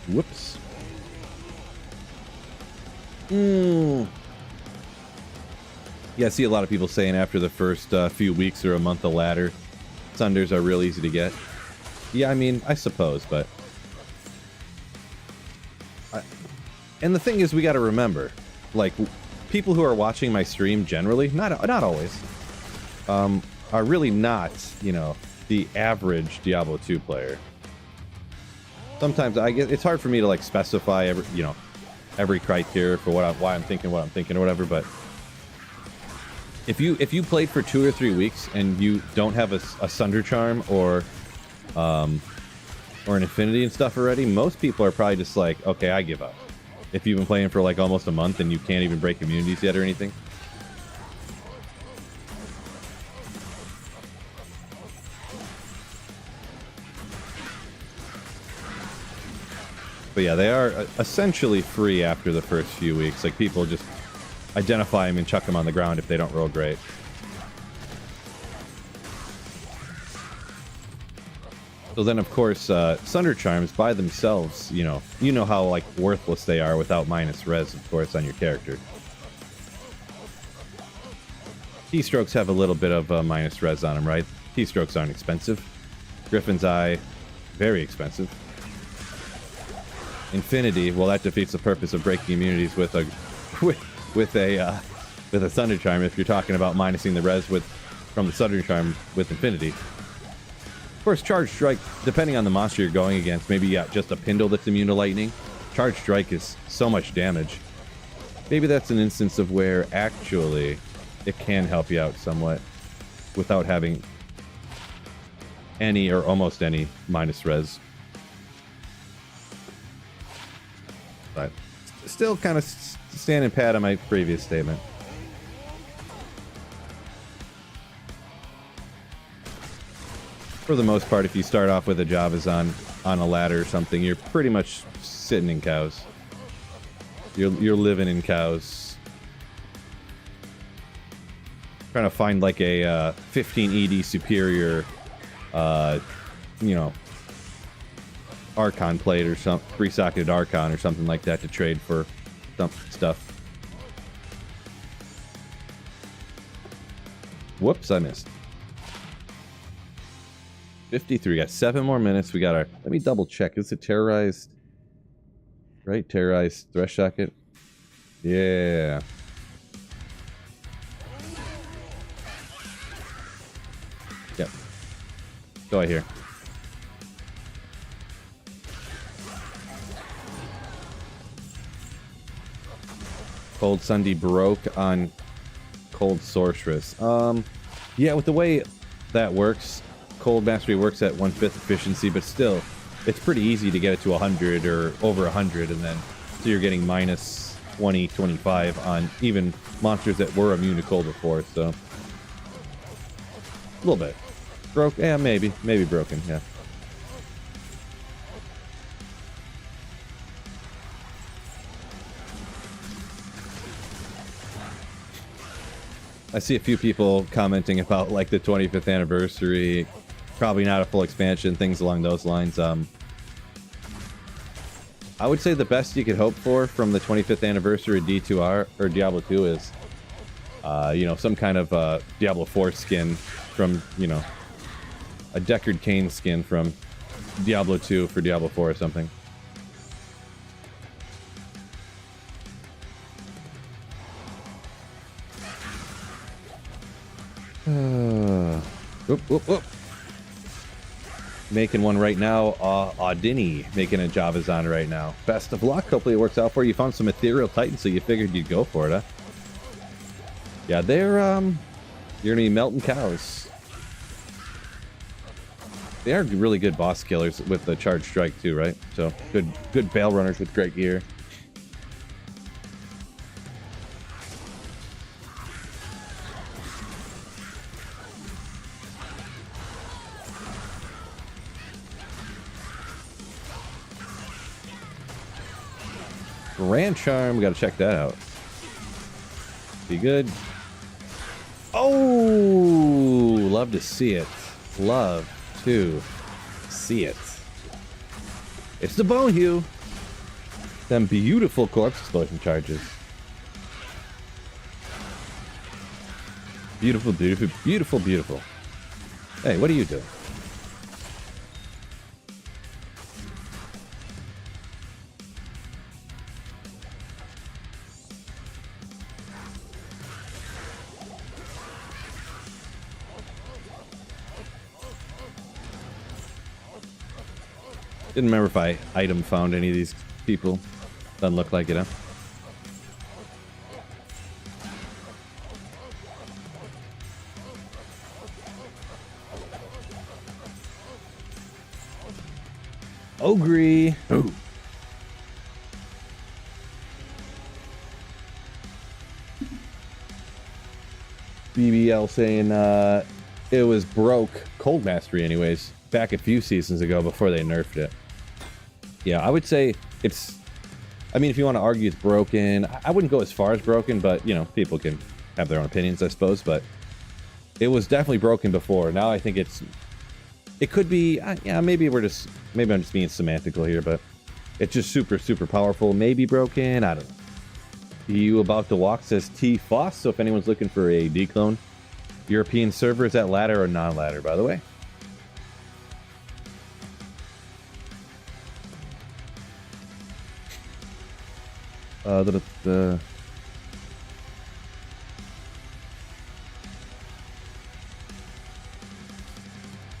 Whoops. Yeah, I see a lot of people saying after the first few weeks or a month of ladder, Sunders are real easy to get. Yeah, I mean, I suppose, but... And the thing is, we got to remember, like, people who are watching my stream generally, not always, are really not, you know, the average Diablo 2 player. Sometimes I get it's hard for me to like specify every criteria for why I'm thinking what I'm thinking or whatever, but if you played for 2 or 3 weeks and you don't have a Sunder Charm or an Infinity and stuff already, most people are probably just like, okay, I give up. If you've been playing for like almost a month and you can't even break immunities yet or anything. But yeah, they are essentially free after the first few weeks. Like, people just identify them and chuck them on the ground if they don't roll great. So then, of course, Sunder Charms by themselves, you know how like worthless they are without minus res, of course, on your character. Keystrokes have a little bit of minus res on them, right? Keystrokes aren't expensive. Griffin's Eye, very expensive. Infinity, well, that defeats the purpose of breaking immunities with a Sunder Charm. If you're talking about minusing the res from the Sunder Charm with Infinity. Of course, Charge Strike, depending on the monster you're going against, maybe you got just a Pindle that's immune to lightning. Charge Strike is so much damage. Maybe that's an instance of where actually it can help you out somewhat without having any or almost any minus res. But still kind of standing pat on my previous statement. For the most part, if you start off with a Javazan on a ladder or something, you're pretty much sitting in cows. You're living in cows. Trying to find like a 15 ED superior, Archon plate or some 3-socketed Archon or something like that to trade for some stuff. Whoops, I missed. 53, got 7 more minutes. We got our, let me double check. Is it terrorized? Right, terrorized Thresh Socket. Yeah. Yep. Go I hear. Cold Sunday broke on Cold Sorceress. Yeah, with the way that works, Cold Mastery works at 1/5 efficiency, but still, it's pretty easy to get it to 100 or over 100, and then so you're getting minus 20, 25 on even monsters that were immune to cold before, so. A little bit. Broke? Yeah, maybe broken, yeah. I see a few people commenting about like the 25th anniversary, probably not a full expansion, things along those lines. I would say the best you could hope for from the 25th anniversary D2R or Diablo 2 is, some kind of Diablo 4 skin from, a Deckard Cain skin from Diablo 2 for Diablo 4 or something. Whoop, whoop, whoop. Making one right now. Audini making a Javazan right now. Best of luck. Hopefully it works out for you. You found some Ethereal Titan, so you figured you'd go for it, huh? Yeah, they're, you're gonna be melting cows. They are really good boss killers with the Charge Strike too, right? So, good Bale Runners with great gear. Grand Charm, we gotta check that out. Be good. Oh, love to see it. Love to see it. It's the Bone Hue. Them beautiful corpse explosion charges. Beautiful, beautiful, beautiful, beautiful. Hey, what are you doing? Didn't remember if I item found any of these people. Doesn't look like it, huh? Ogre. Ooh. BBL saying it was broke. Cold Mastery anyways. Back a few seasons ago before they nerfed it. Yeah, I would say it's... I mean, if you want to argue it's broken, I wouldn't go as far as broken, but, you know, people can have their own opinions, I suppose, but it was definitely broken before. Now I think it's... It could be... yeah, maybe I'm just being semantical here, but it's just super, super powerful. Maybe broken, I don't know. You about to walk says T Foss, so if anyone's looking for a declone, European server, is that ladder or non-ladder, by the way?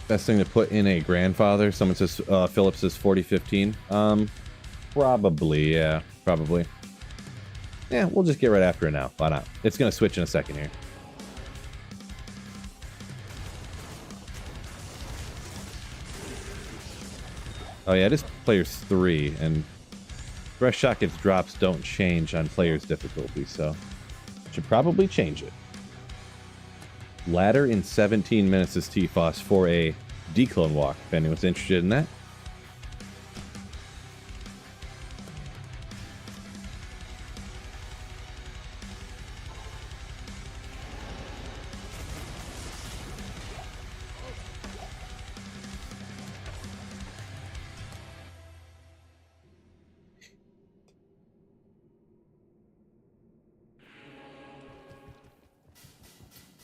Best thing to put in a grandfather. Someone says Phillips says 4015. Probably, yeah, probably. Yeah, we'll just get right after it now. Why not? It's gonna switch in a second here. Oh yeah, it is players 3, and Fresh Shot gets drops don't change on players' difficulty, so should probably change it. Ladder in 17 minutes is T-Foss for a declone walk, if anyone's interested in that.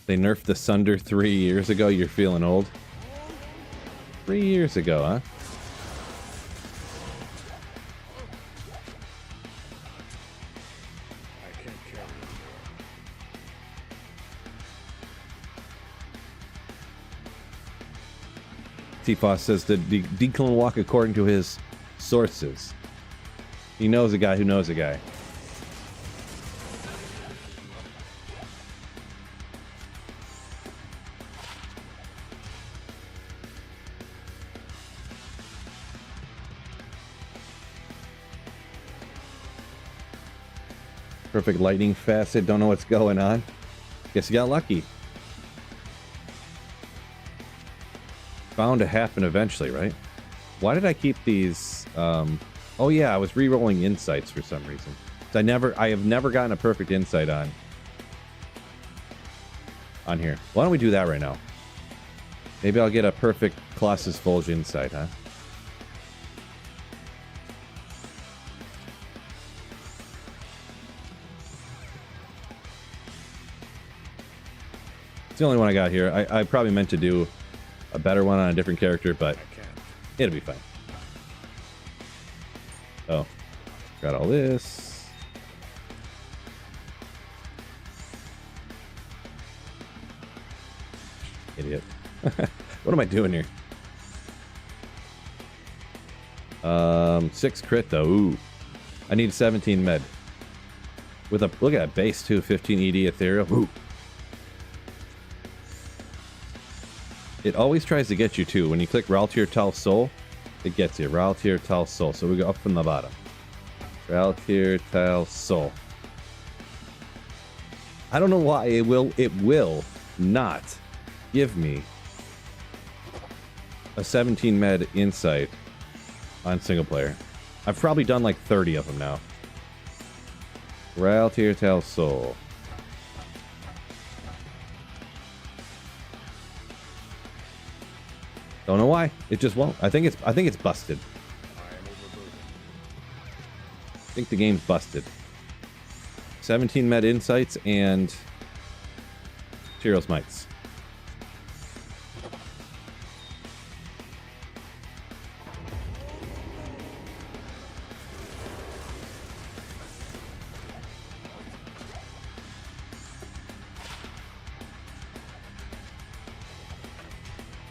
They nerfed the Sunder 3 years ago. You're feeling old. 3 years ago, huh? I can't carry T-Foss says the declone walk according to his sources. He knows a guy who knows a guy. Perfect lightning facet. Don't know what's going on. Guess you got lucky. Bound to happen eventually, right? Why did I keep these? Oh yeah, I was re-rolling insights for some reason. I have never gotten a perfect insight on here. Why don't we do that right now? Maybe I'll get a perfect Colossus Volge insight, huh? It's the only one I got here. I probably meant to do a better one on a different character, but it'll be fine. Oh, got all this. Idiot. What am I doing here? 6 crit though. Ooh. I need 17 med. With a look at that base too, 15 ED ethereal. Ooh. It always tries to get you too. When you click Raltier Tal Soul, it gets you. Raltier Tal Soul. So we go up from the bottom. Raltier Tal Soul. I don't know why it will not give me a 17 med insight on single player. I've probably done like 30 of them now. Raltier Tal Soul. Don't know why. It just won't. I think it's busted. I think the game's busted. 17 med insights and Cheerios mites.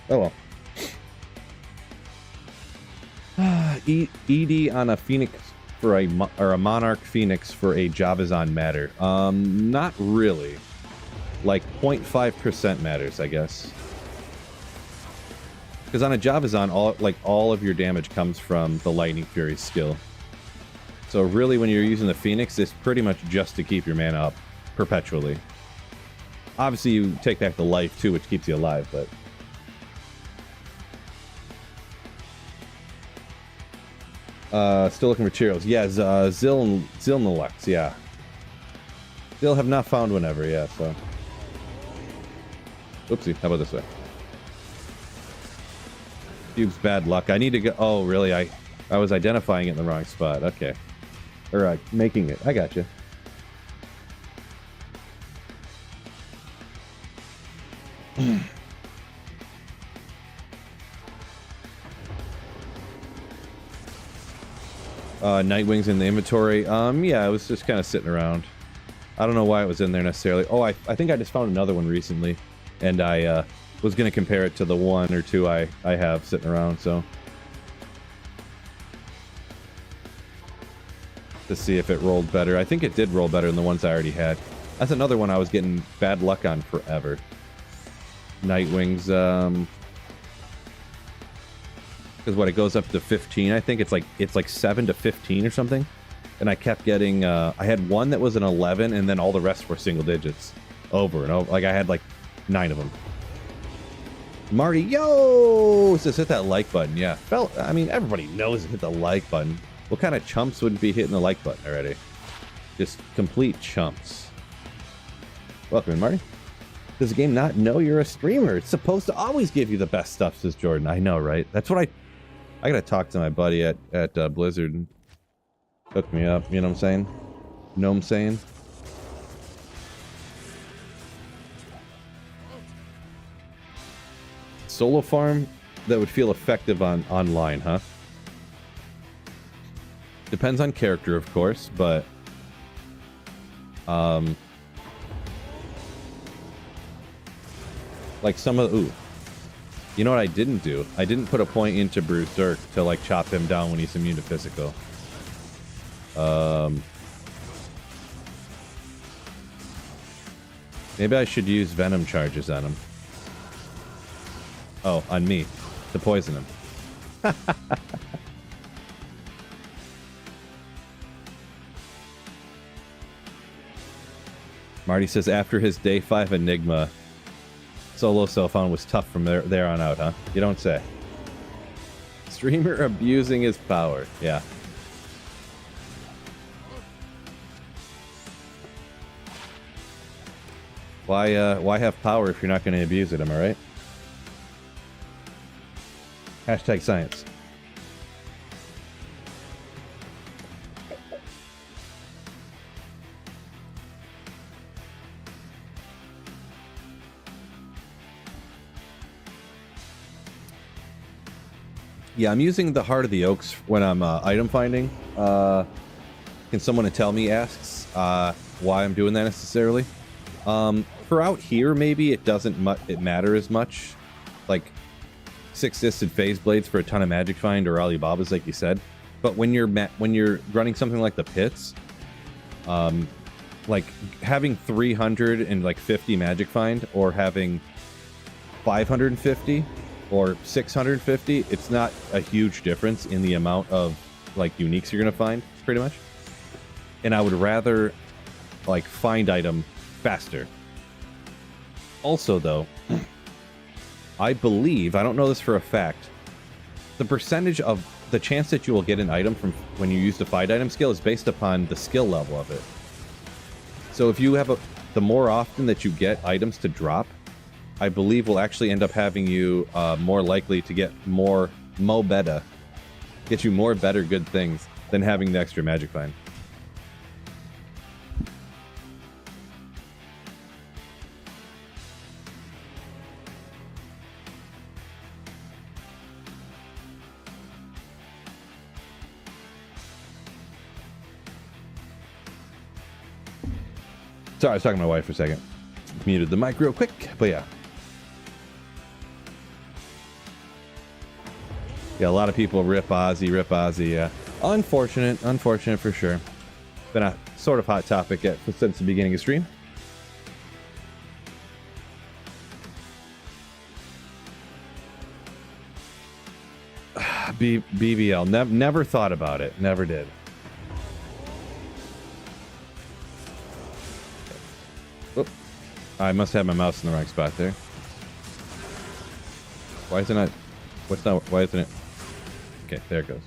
Oh well. ED on a Phoenix for a Monarch Phoenix for a Javazon matter. Not really. Like 0.5% matters, I guess. Because on a Javazon, all of your damage comes from the Lightning Fury skill. So really, when you're using the Phoenix, it's pretty much just to keep your mana up perpetually. Obviously, you take back the life too, which keeps you alive, but. Still looking for Cheerios. Yeah, Zilnalex, yeah. Still have not found one ever, yeah, so. Oopsie, how about this way? Cube's bad luck. I need to go. Oh, really? I was identifying it in the wrong spot. Okay. Or making it. I got you. Nightwing's in the inventory. Yeah, it was just kind of sitting around. I don't know why it was in there necessarily. Oh, I think I just found another one recently, and I was going to compare it to the one or two I have sitting around, so. To see if it rolled better. I think it did roll better than the ones I already had. That's another one I was getting bad luck on forever. Nightwing's, because what, it goes up to 15, I think. It's like 7 to 15 or something. And I kept getting, I had one that was an 11, and then all the rest were single digits. Over and over. Like, I had like 9 of them. Marty, yo! Just hit that like button, yeah. I mean, everybody knows to hit the like button. What kind of chumps wouldn't be hitting the like button already? Just complete chumps. Welcome in, Marty. Does the game not know you're a streamer? It's supposed to always give you the best stuff, says Jordan. I know, right? That's what I gotta talk to my buddy at Blizzard and hook me up, you know what I'm saying? Know what I'm saying? Solo farm that would feel effective online, huh? Depends on character, of course, but like some of ooh. You know what I didn't do? I didn't put a point into Berserk to like chop him down when he's immune to physical. Maybe I should use venom charges on him. Oh, on me. To poison him. Marty says after his day 5 Enigma, solo self-found was tough from there on out, huh? You don't say. Streamer abusing his power. Yeah. Why have power if you're not going to abuse it, am I right? Hashtag science. Yeah, I'm using the Heart of the Oaks when I'm item finding. Can someone tell me, asks, why I'm doing that necessarily? For out here, maybe it doesn't matter as much. Like 6-disted phase blades for a ton of magic find or Alibabas, like you said. But when you're running something like the pits, like having 350 magic find or having 550 or 650, it's not a huge difference in the amount of like uniques you're gonna find, pretty much. And I would rather like find item faster. Also though, I believe, I don't know this for a fact, the percentage of the chance that you will get an item from when you use the find item skill is based upon the skill level of it. So if you have the more often that you get items to drop, I believe will actually end up having you more likely to get more get you more better good things than having the extra magic find. Sorry, I was talking to my wife for a second. Muted the mic real quick, but yeah. Yeah, a lot of people rip Ozzy, yeah. Unfortunate for sure. Been a sort of hot topic since the beginning of stream. BBL, never thought about it, never did. Oop. I must have my mouse in the wrong spot there. Why isn't it? Why isn't it? Okay, there it goes.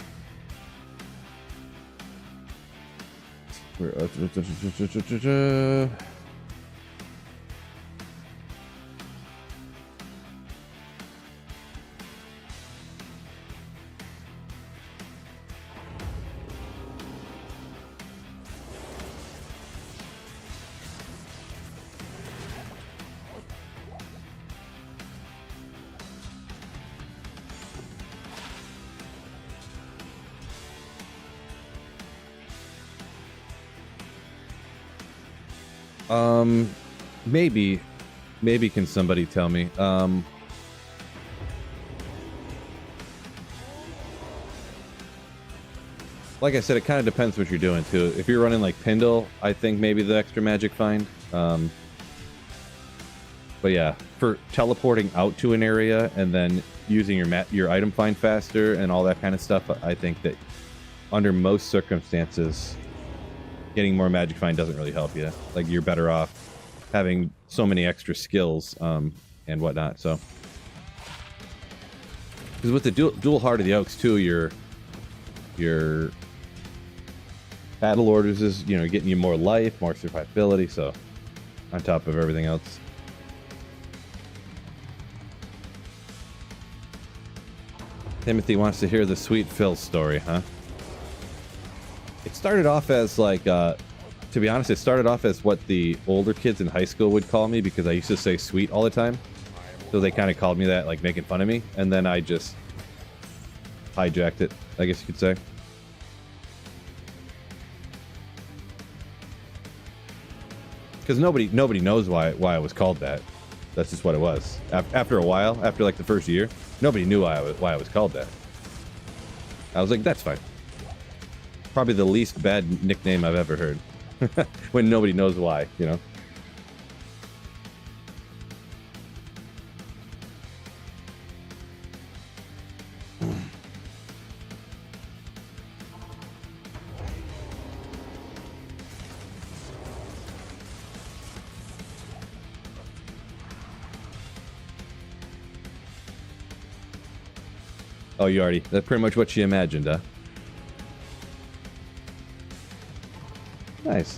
Maybe can somebody tell me? Like I said, it kind of depends what you're doing too. If you're running like Pindle, I think maybe the extra magic find. But yeah, for teleporting out to an area and then using your item find faster and all that kind of stuff, I think that under most circumstances, getting more magic find doesn't really help you. Like, you're better off having so many extra skills and whatnot. So, because with the dual Heart of the Oaks too, your battle orders is getting you more life, more survivability. So, on top of everything else. Timothy wants to hear the Sweet Phil story, huh? It started off as like, to be honest, it started off as what the older kids in high school would call me because I used to say sweet all the time. So they kind of called me that, like making fun of me. And then I just hijacked it, I guess you could say. Because nobody knows why I was called that. That's just what it was. After a while, after like the first year, nobody knew why I was called that. I was like, that's fine. Probably the least bad nickname I've ever heard. When nobody knows why, Oh, you already... That's pretty much what you imagined, huh? Nice.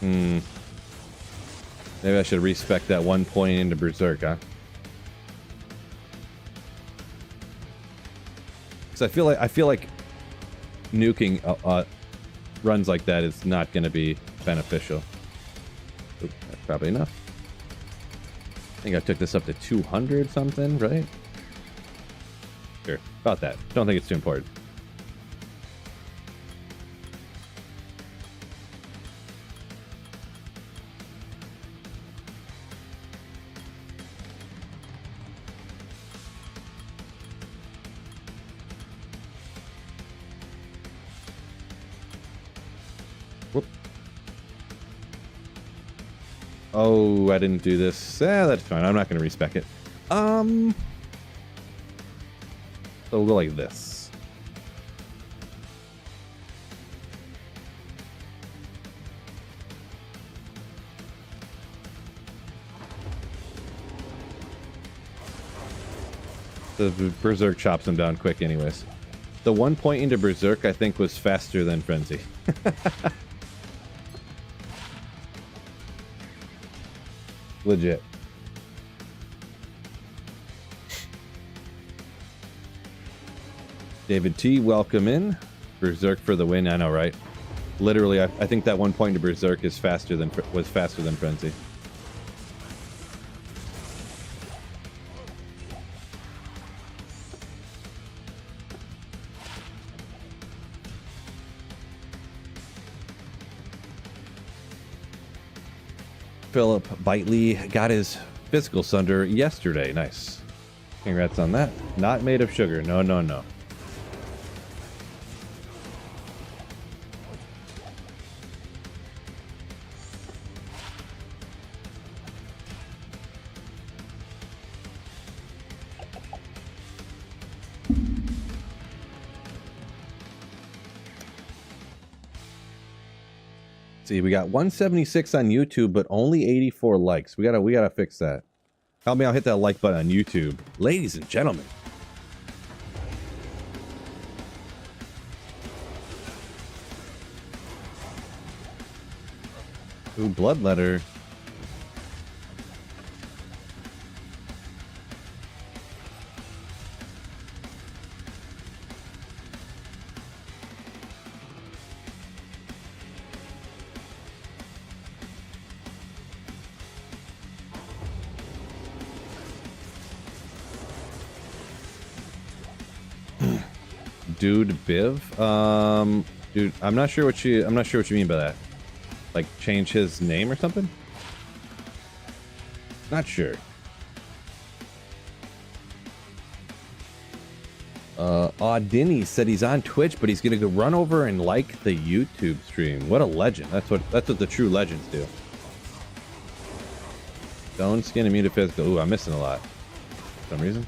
Maybe I should respec that 1 point into Berserk, huh? Because I feel like nuking runs like that is not going to be beneficial. Oop, that's probably enough. I think I took this up to 200 something, right? Sure, about that. Don't think it's too important. Whoop. Oh, I didn't do this. That's fine. I'm not going to respec it. So we'll go like this. The Berserk chops him down quick anyways. The 1 point into Berserk, I think, was faster than Frenzy. Legit. David T, welcome in. Berserk for the win. I know, right? Literally, I think that 1 point to Berserk is was faster than Frenzy. Philip Bitely got his physical sunder yesterday. Nice. Congrats on that. Not made of sugar. No, no, no. See, we got 176 on YouTube, but only 84 likes. We gotta fix that. Help me out, hit that like button on YouTube. Ladies and gentlemen. Ooh, bloodletter. Dude Biv? Dude, I'm not sure what you mean by that. Like change his name or something? Not sure. Audini said he's on Twitch, but he's gonna go run over and like the YouTube stream. What a legend. That's what the true legends do. Stone skin immune to physical. Ooh, I'm missing a lot. For some reason.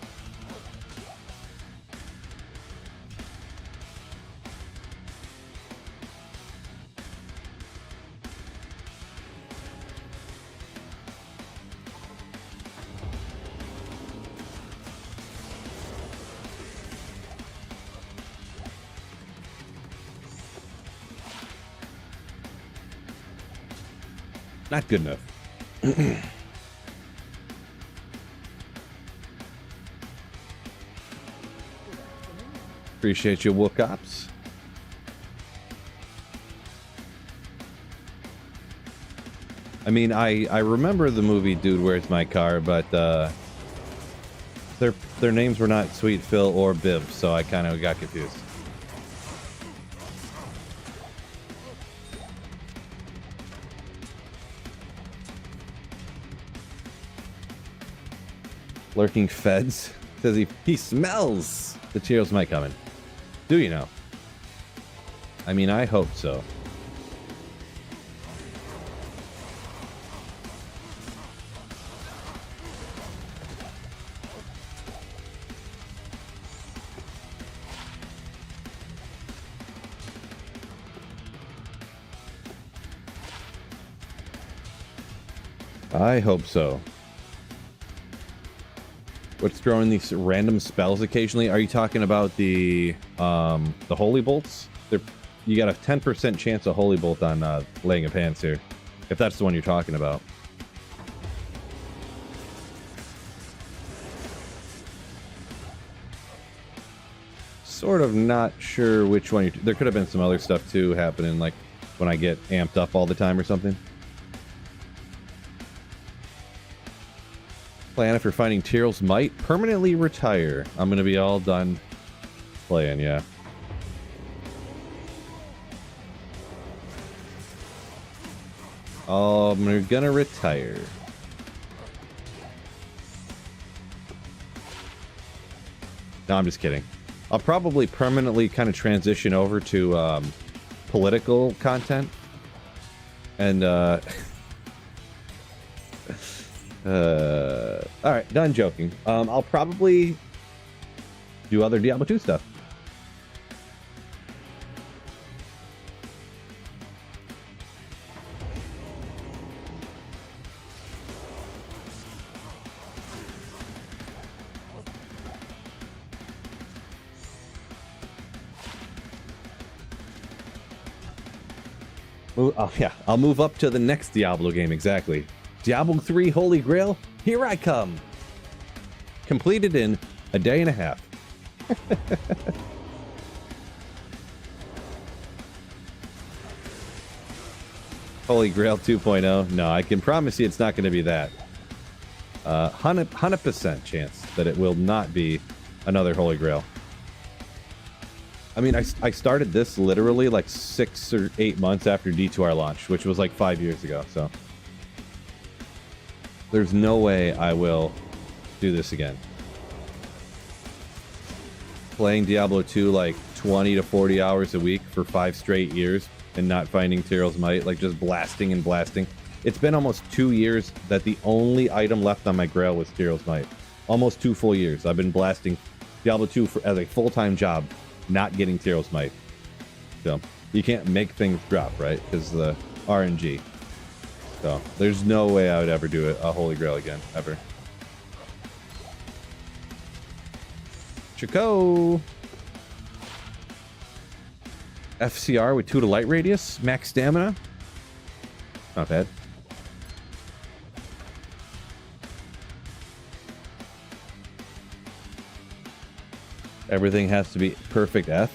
Not good enough. Appreciate you, Wook Ops. I mean, I remember the movie Dude, Where's My Car, but their names were not Sweet Phil or Biv, so I kind of got confused. Lurking Feds says he smells the Cheerios might coming. Do you know? I mean, I hope so. I hope so. What's throwing these random spells occasionally? Are you talking about the holy bolts? You got a 10% chance of holy bolt on laying of hands here, if that's the one you're talking about. Sort of not sure which one. There could have been some other stuff too happening, like when I get amped up all the time or something. Plan if you're finding Tyrrell's might permanently retire. I'm gonna be all done playing, yeah. I'm gonna retire. No, I'm just kidding. I'll probably permanently kind of transition over to political content. And alright, done joking. I'll probably do other Diablo 2 stuff. Oh yeah, I'll move up to the next Diablo game, exactly. Diablo 3 Holy Grail, here I come. Completed in a day and a half. Holy Grail 2.0. No, I can promise you it's not going to be that. 100% chance that it will not be another Holy Grail. I mean, I started this literally like 6 or 8 months after D2R launch, which was like 5 years ago, so. There's no way I will do this again. Playing Diablo 2 like 20 to 40 hours a week for 5 straight years and not finding Tyrell's Might, like just blasting and blasting. It's been almost 2 years that the only item left on my Grail was Tyrell's Might. Almost 2 full years. I've been blasting Diablo 2 as a full-time job, not getting Tyrell's Might. So, you can't make things drop, right? Because the RNG. So, there's no way I would ever do a Holy Grail again, ever. Chico! FCR with 2 to light radius, max stamina. Not bad. Everything has to be perfect F,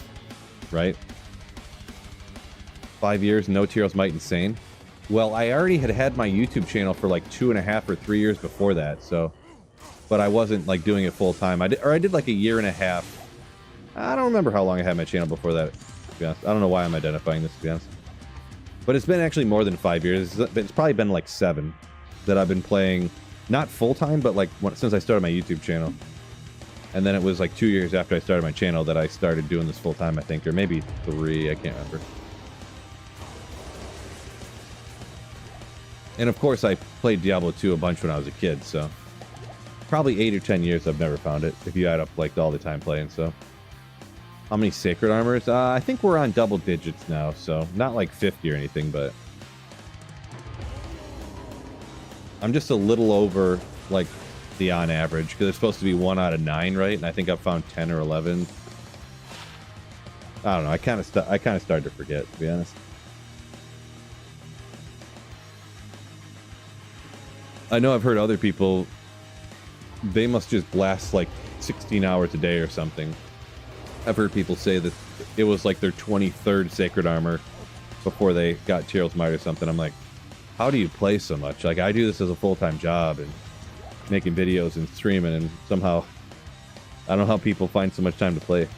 right? 5 years, no Tyrell's Might, insane. Well, I already had my YouTube channel for like 2.5 or 3 years before that, so... But I wasn't like doing it full time. I did like a year and a half. I don't remember how long I had my channel before that, to be honest. I don't know why I'm identifying this, to be honest. But it's been actually more than 5 years. It's probably been like 7 that I've been playing, not full time, but like since I started my YouTube channel. And then it was like 2 years after I started my channel that I started doing this full time, I think, or maybe 3, I can't remember. And of course, I played Diablo 2 a bunch when I was a kid, so probably 8 or 10 years I've never found it, if you add up like all the time playing. So how many sacred armors? I think we're on double digits now, so not like 50 or anything, but I'm just a little over like the on average, because it's supposed to be 1 out of 9, right? And I think I've found 10 or 11. I don't know. I kind of started to forget, to be honest. I know I've heard other people, they must just blast like 16 hours a day or something. I've heard people say that it was like their 23rd sacred armor before they got Tyrell's Might or something. I'm like, how do you play so much? Like, I do this as a full-time job and making videos and streaming, and somehow I don't know how people find so much time to play.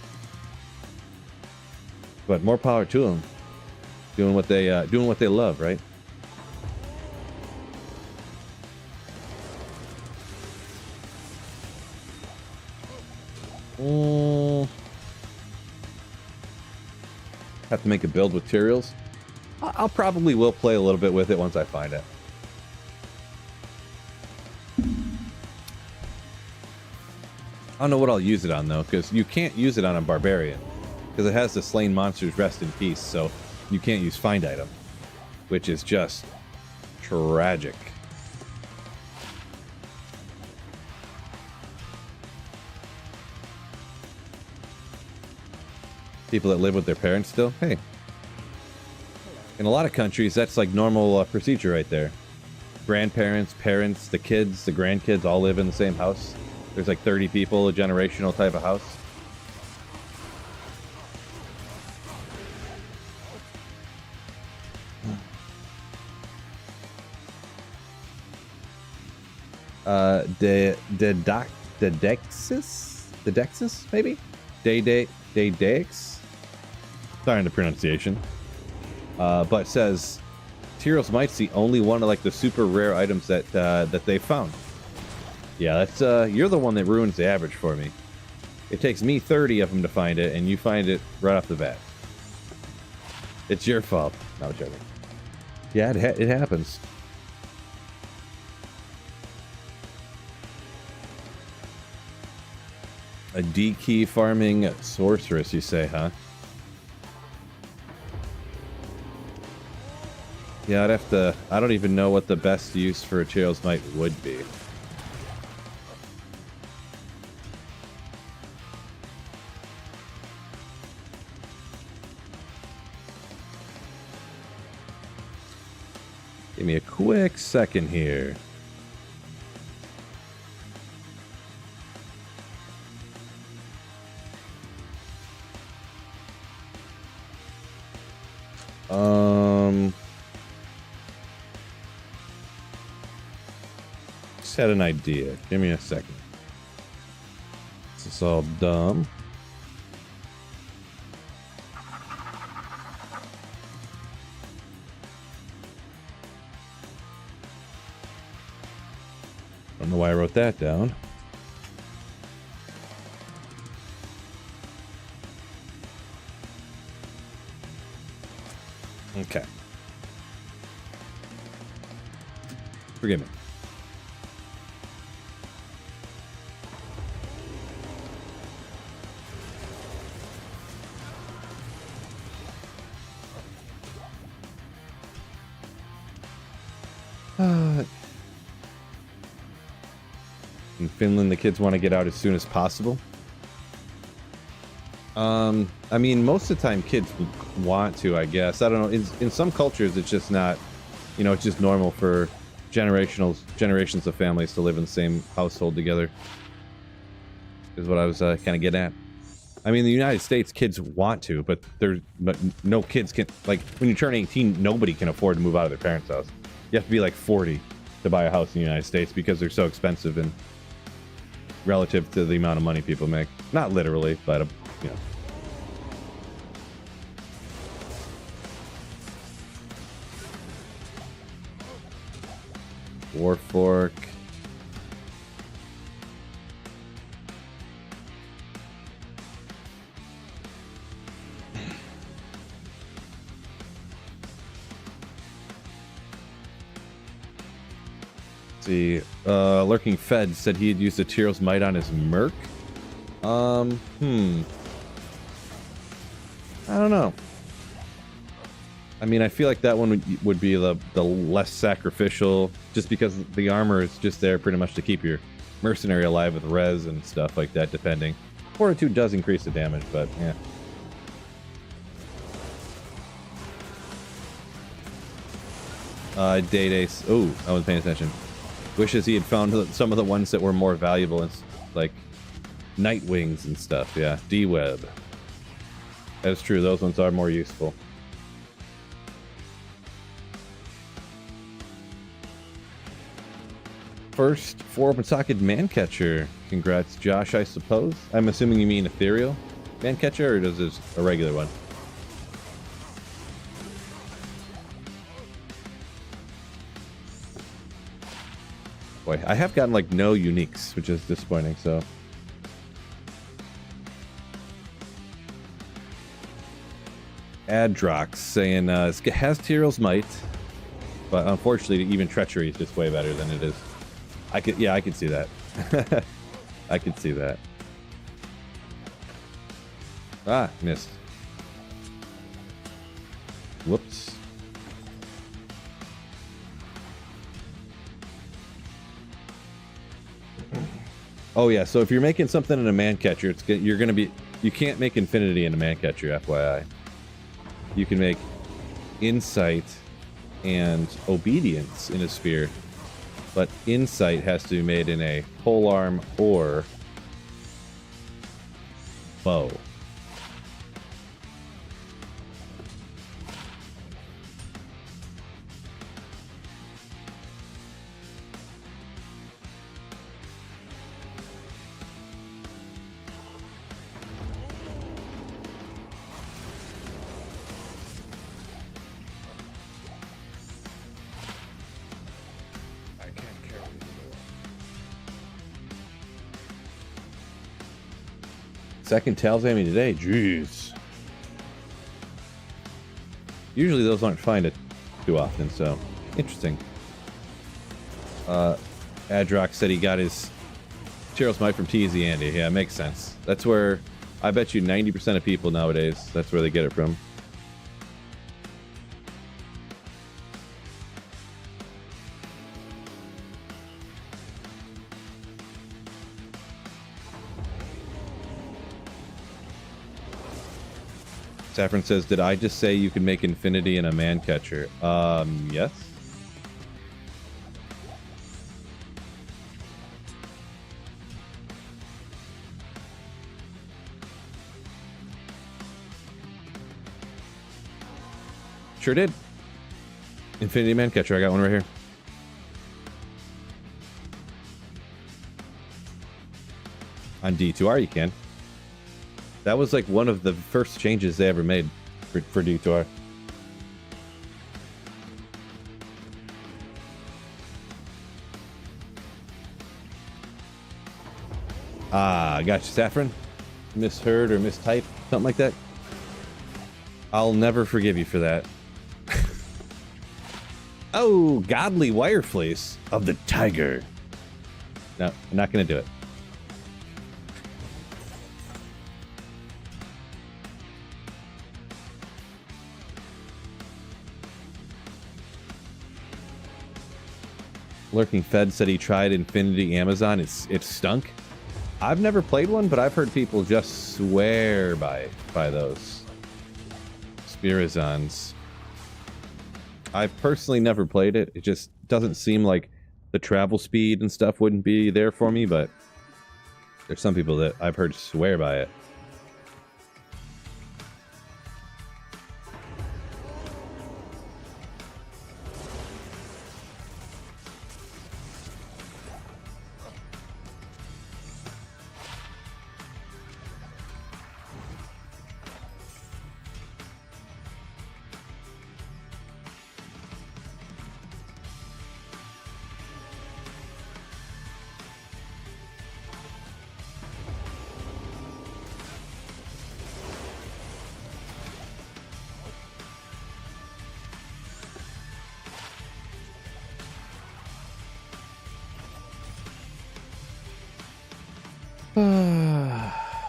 But more power to them, doing what they love, right? Have to make a build with Tyrell's. I'll probably will play a little bit with it once I find it. I don't know what I'll use it on though, because you can't use it on a barbarian, because it has the slain monsters rest in peace, so you can't use find item, which is just tragic. People that live with their parents still, hey. In a lot of countries, that's like normal procedure right there. Grandparents, parents, the kids, the grandkids all live in the same house. There's like 30 people, a generational type of house. Dedexis, maybe? Dedex? Sorry on the pronunciation. But says Tyrell's Might's the only one of like the super rare items that they found. Yeah, that's you're the one that ruins the average for me. It takes me 30 of them to find it, and you find it right off the bat. It's your fault. No, joking. Yeah, it happens. A D-key farming sorceress, you say, huh? Yeah, I'd have to... I don't even know what the best use for a Tyrell's Might would be. Give me a quick second here. Just had an idea. Give me a second. This is all dumb. Don't know why I wrote that down. Okay. Forgive me. In Finland, the kids want to get out as soon as possible. I mean, most of the time kids want to, I guess. I don't know. In some cultures, it's just not, you know, it's just normal for generations of families to live in the same household together. Is what I was kind of getting at. I mean, in the United States, kids want to, but no kids can, like, when you turn 18, nobody can afford to move out of their parents' house. You have to be like 40 to buy a house in the United States because they're so expensive and relative to the amount of money people make. Not literally, but, you know. Warfork. See, Lurking Fed said he had used a Tyro's Might on his Merc. I don't know. I mean, I feel like that one would be the less sacrificial, just because the armor is just there pretty much to keep your mercenary alive with res and stuff like that, depending. Fortitude does increase the damage, but yeah. Day-Days. Oh, I wasn't paying attention. Wishes he had found some of the ones that were more valuable, and like Nightwings and stuff. Yeah, D-Web. That's true. Those ones are more useful. First 4 open socket man catcher. Congrats, Josh, I suppose. I'm assuming you mean ethereal man catcher, or does this a regular one? Boy, I have gotten like no uniques, which is disappointing, so. Adrox saying it has Tyro's Might, but unfortunately even Treachery is just way better than it is. I could see that. I could see that. Ah, missed. Whoops. Oh yeah, so if you're making something in a man catcher, you can't make Infinity in a man catcher, FYI. You can make Insight and Obedience in a sphere, but Insight has to be made in a polearm or bow. Second Talzami today, jeez. Usually those aren't found too often, so interesting. Adrox said he got his Tyro's Might from TZ Andy. Yeah, makes sense. That's where I bet you 90% of people nowadays, that's where they get it from. Saffron says, did I just say you can make Infinity in a man catcher? Yes. Sure did. Infinity man catcher, I got one right here. On D2R you can. That was like one of the first changes they ever made for D2R. Ah, gotcha, Saffron. Misheard or mistyped, something like that. I'll never forgive you for that. Oh, godly wire fleece of the tiger. No, I'm not going to do it. Lurking Fed said he tried Infinity Amazon. It stunk. I've never played one, but I've heard people just swear by those Spirazons. I've personally never played it. It just doesn't seem like the travel speed and stuff wouldn't be there for me, but there's some people that I've heard swear by it.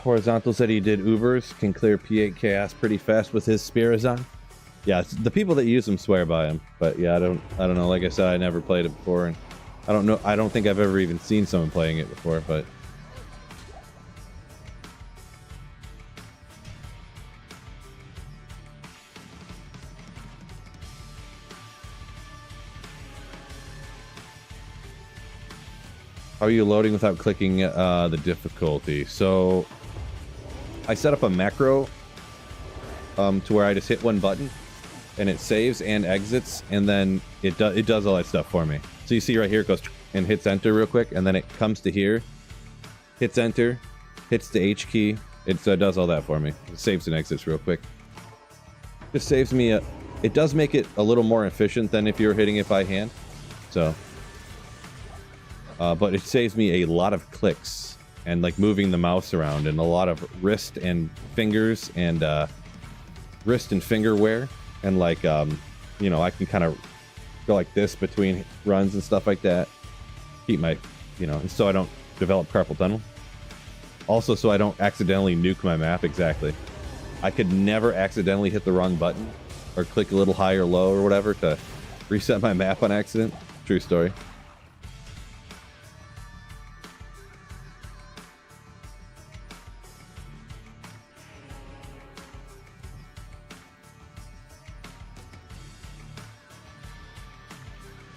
Horizontal said he did Ubers, can clear P8 chaos pretty fast with his Spirazon. Yeah, the people that use them swear by him, but yeah, I don't know. Like I said, I never played it before, and I don't know. I don't think I've ever even seen someone playing it before, but. How are you loading without clicking the difficulty? So I set up a macro to where I just hit one button and it saves and exits, and then it does all that stuff for me. So you see right here, it goes and hits enter real quick, and then it comes to here, hits enter, hits the H key. It does all that for me. It saves and exits real quick. Just saves me it does make it a little more efficient than if you were hitting it by hand. So. But it saves me a lot of clicks and like moving the mouse around and a lot of wrist and fingers and wrist and finger wear, and like you know, I can kind of go like this between runs and stuff like that. Keep my, you know, so I don't develop carpal tunnel. Also, so I don't accidentally nuke my map. Exactly. I could never accidentally hit the wrong button or click a little high or low or whatever to reset my map on accident. True story.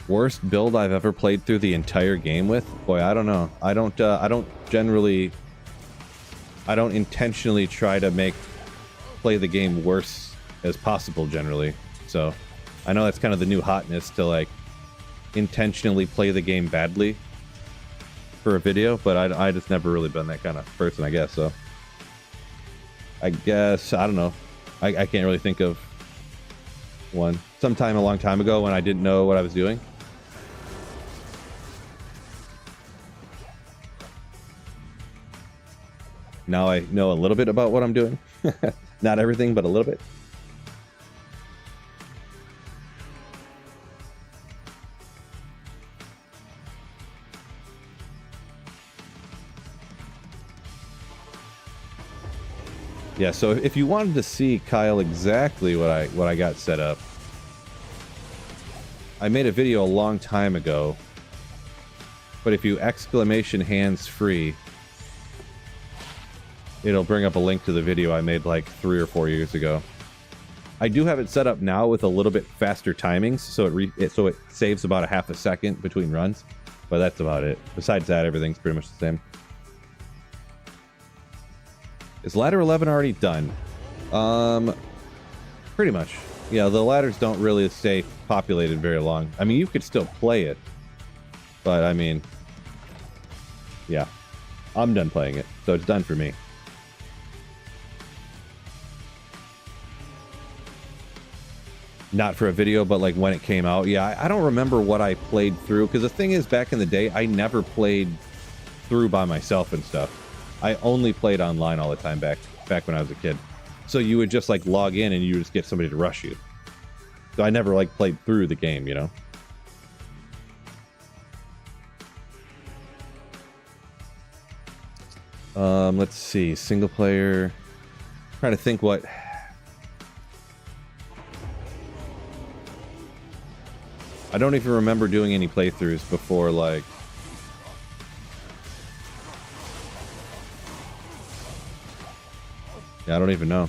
Worst build I've ever played through the entire game with? Boy, I don't know. I don't intentionally try to play the game worse as possible generally. So I know that's kind of the new hotness, to like intentionally play the game badly for a video, but I just never really been that kind of person, I guess. So I guess, I don't know. I can't really think of one. Sometime a long time ago when I didn't know what I was doing. Now I know a little bit about what I'm doing. Not everything, but a little bit. Yeah, so if you wanted to see, Kyle, exactly what I got set up, I made a video a long time ago, but if you exclamation hands free, it'll bring up a link to the video I made like 3 or 4 years ago. I do have it set up now with a little bit faster timings, so it saves about a half a second between runs, but that's about it. Besides that, everything's pretty much the same. Is ladder 11 already done? Pretty much. Yeah, the ladders don't really stay populated very long. I mean, you could still play it, but I mean, yeah, I'm done playing it, so it's done for me. Not for a video, but like when it came out. Yeah, I don't remember what I played through, because the thing is, back in the day, I never played through by myself and stuff. I only played online all the time back when I was a kid. So you would just like log in and you would just get somebody to rush you. So I never like played through the game, you know. Let's see, single player. Trying to think what. I don't even remember doing any playthroughs before, like. Yeah, I don't even know.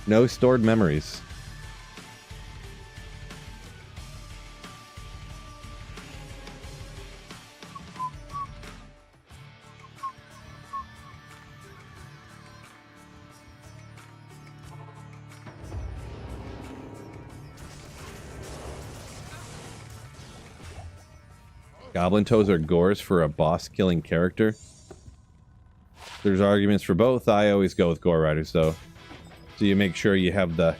No stored memories. Goblin toes are gores for a boss-killing character. There's arguments for both. I always go with gore riders, though. So you make sure you have the...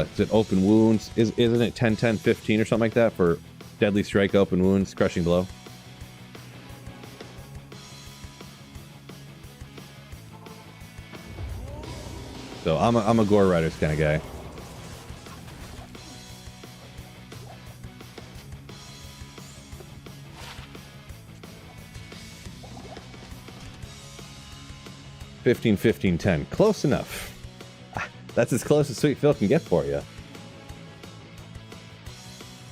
is it open wounds? Isn't it 10, 10, 15 or something like that for deadly strike, open wounds, crushing blow? So I'm a gore riders kind of guy. $15, $15, $10. Close enough. That's as close as Sweet Phil can get for you.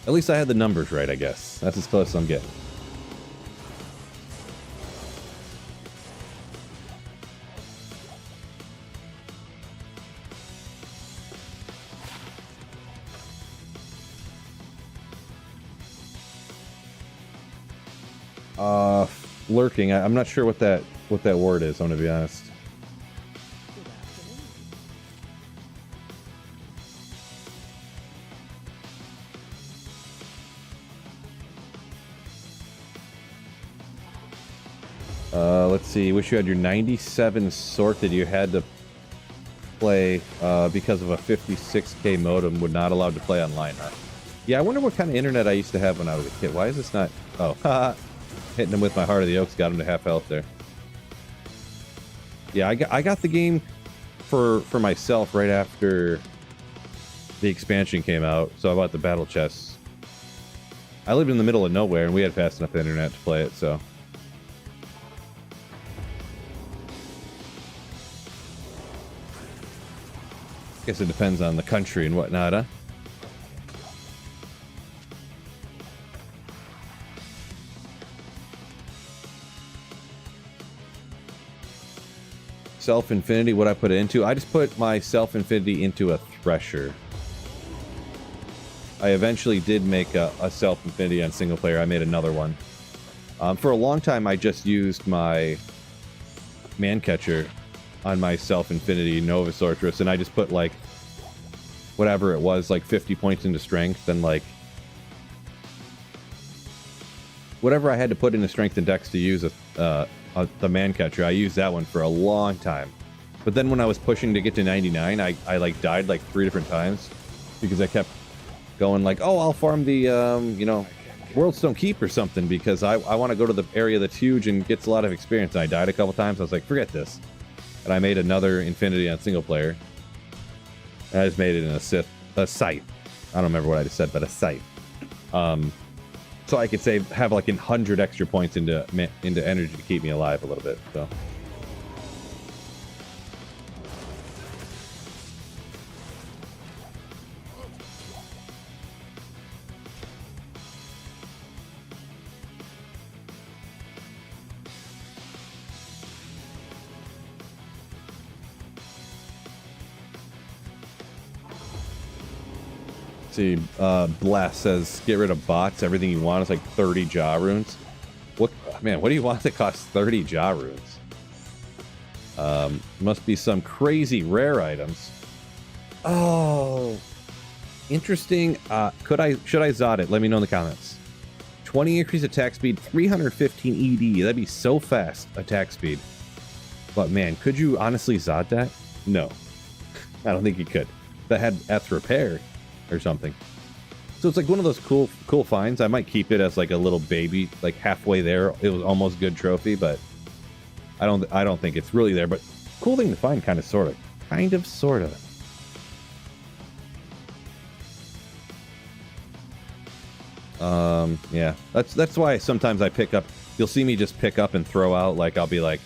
At least I had the numbers right, I guess. That's as close as I'm getting. Lurking. I'm not sure what that word is, I'm gonna be honest. Let's see. Wish you had your 97 sorted. You had to play because of a 56K modem. Would not allowed to play online. Huh? Yeah, I wonder what kind of internet I used to have when I was a kid. Why is this not? Oh, haha. Hitting him with my Heart of the Oaks got him to half health there. Yeah, I got the game for myself right after the expansion came out, so I bought the battle chests. I lived in the middle of nowhere, and we had fast enough internet to play it, so. Guess it depends on the country and whatnot, huh? Self-infinity, what I put it into? I just put my self-infinity into a thresher. I eventually did make a self-infinity on single player. I made another one. For a long time, I just used my man catcher on my self-infinity Nova Sorceress, and I just put like whatever it was, like 50 points into strength, and like whatever I had to put into strength and dex to use the man catcher. I used that one for a long time, but then when I was pushing to get to 99, I like died like 3 different times because I kept going like, oh, I'll farm the you know, Worldstone Keep or something because I want to go to the area that's huge and gets a lot of experience. And I died a couple times. I was like, forget this. And I made another Infinity on single player. And I just made it in a site. I don't remember what I just said, but a site. So I could have like 100 extra points into energy to keep me alive a little bit. So. See, Blast says, get rid of bots. Everything you want is like 30 jaw runes. What, man, what do you want that costs 30 jaw runes? Must be some crazy rare items. Oh, interesting. Should I Zod it? Let me know in the comments. 20 increase attack speed, 315 ED. That'd be so fast attack speed. But man, could you honestly Zod that? No, I don't think you could. That had Eth repair or something. So it's like one of those cool finds. I might keep it as like a little baby, like halfway there. It was almost good trophy, but I don't think it's really there. But cool thing to find, kind of, sort of. Yeah, that's why sometimes I pick up. You'll see me just pick up and throw out. Like I'll be like,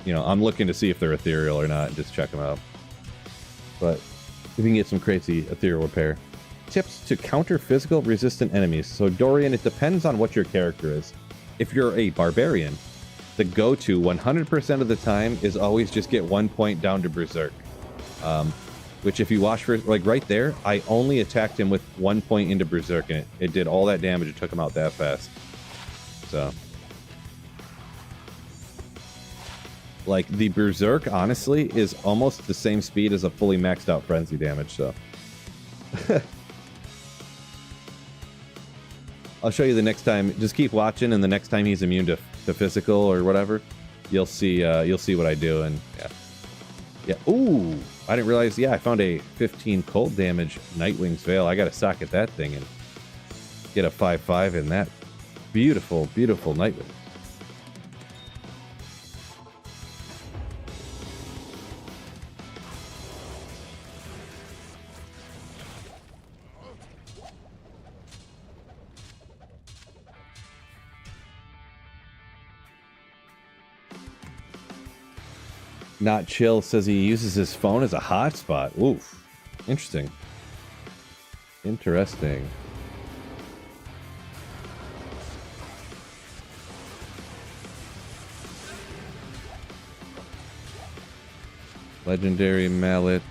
you know, I'm looking to see if they're ethereal or not, and just check them out. But if you can get some crazy ethereal repair. Tips to counter physical resistant enemies. So Dorian, it depends on what your character is. If you're a barbarian, the go-to 100% of the time is always just get 1 point down to Berserk. Which if you watch for, like right there, I only attacked him with 1 point into Berserk, and it did all that damage. It took him out that fast. So, like, the Berserk, honestly, is almost the same speed as a fully maxed out Frenzy damage, so. I'll show you the next time. Just keep watching, and the next time he's immune to physical or whatever, you'll see what I do, and yeah. Yeah, ooh! I didn't realize, yeah, I found a 15 cold damage Nightwing's Veil. I gotta socket that thing and get a 5/5 in that. Beautiful, beautiful Nightwing. Not Chill says he uses his phone as a hotspot. Oof. Interesting. Interesting. Legendary Mallet.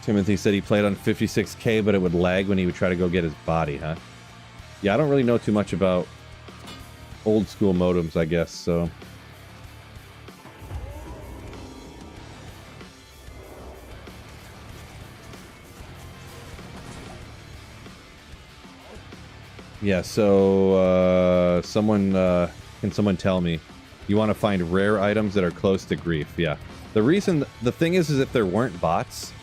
Timothy said he played on 56K, but it would lag when he would try to go get his body, huh? Yeah, I don't really know too much about old school modems, I guess, so. Yeah, so, can someone tell me? You want to find rare items that are close to grief, yeah. The thing is if there weren't bots,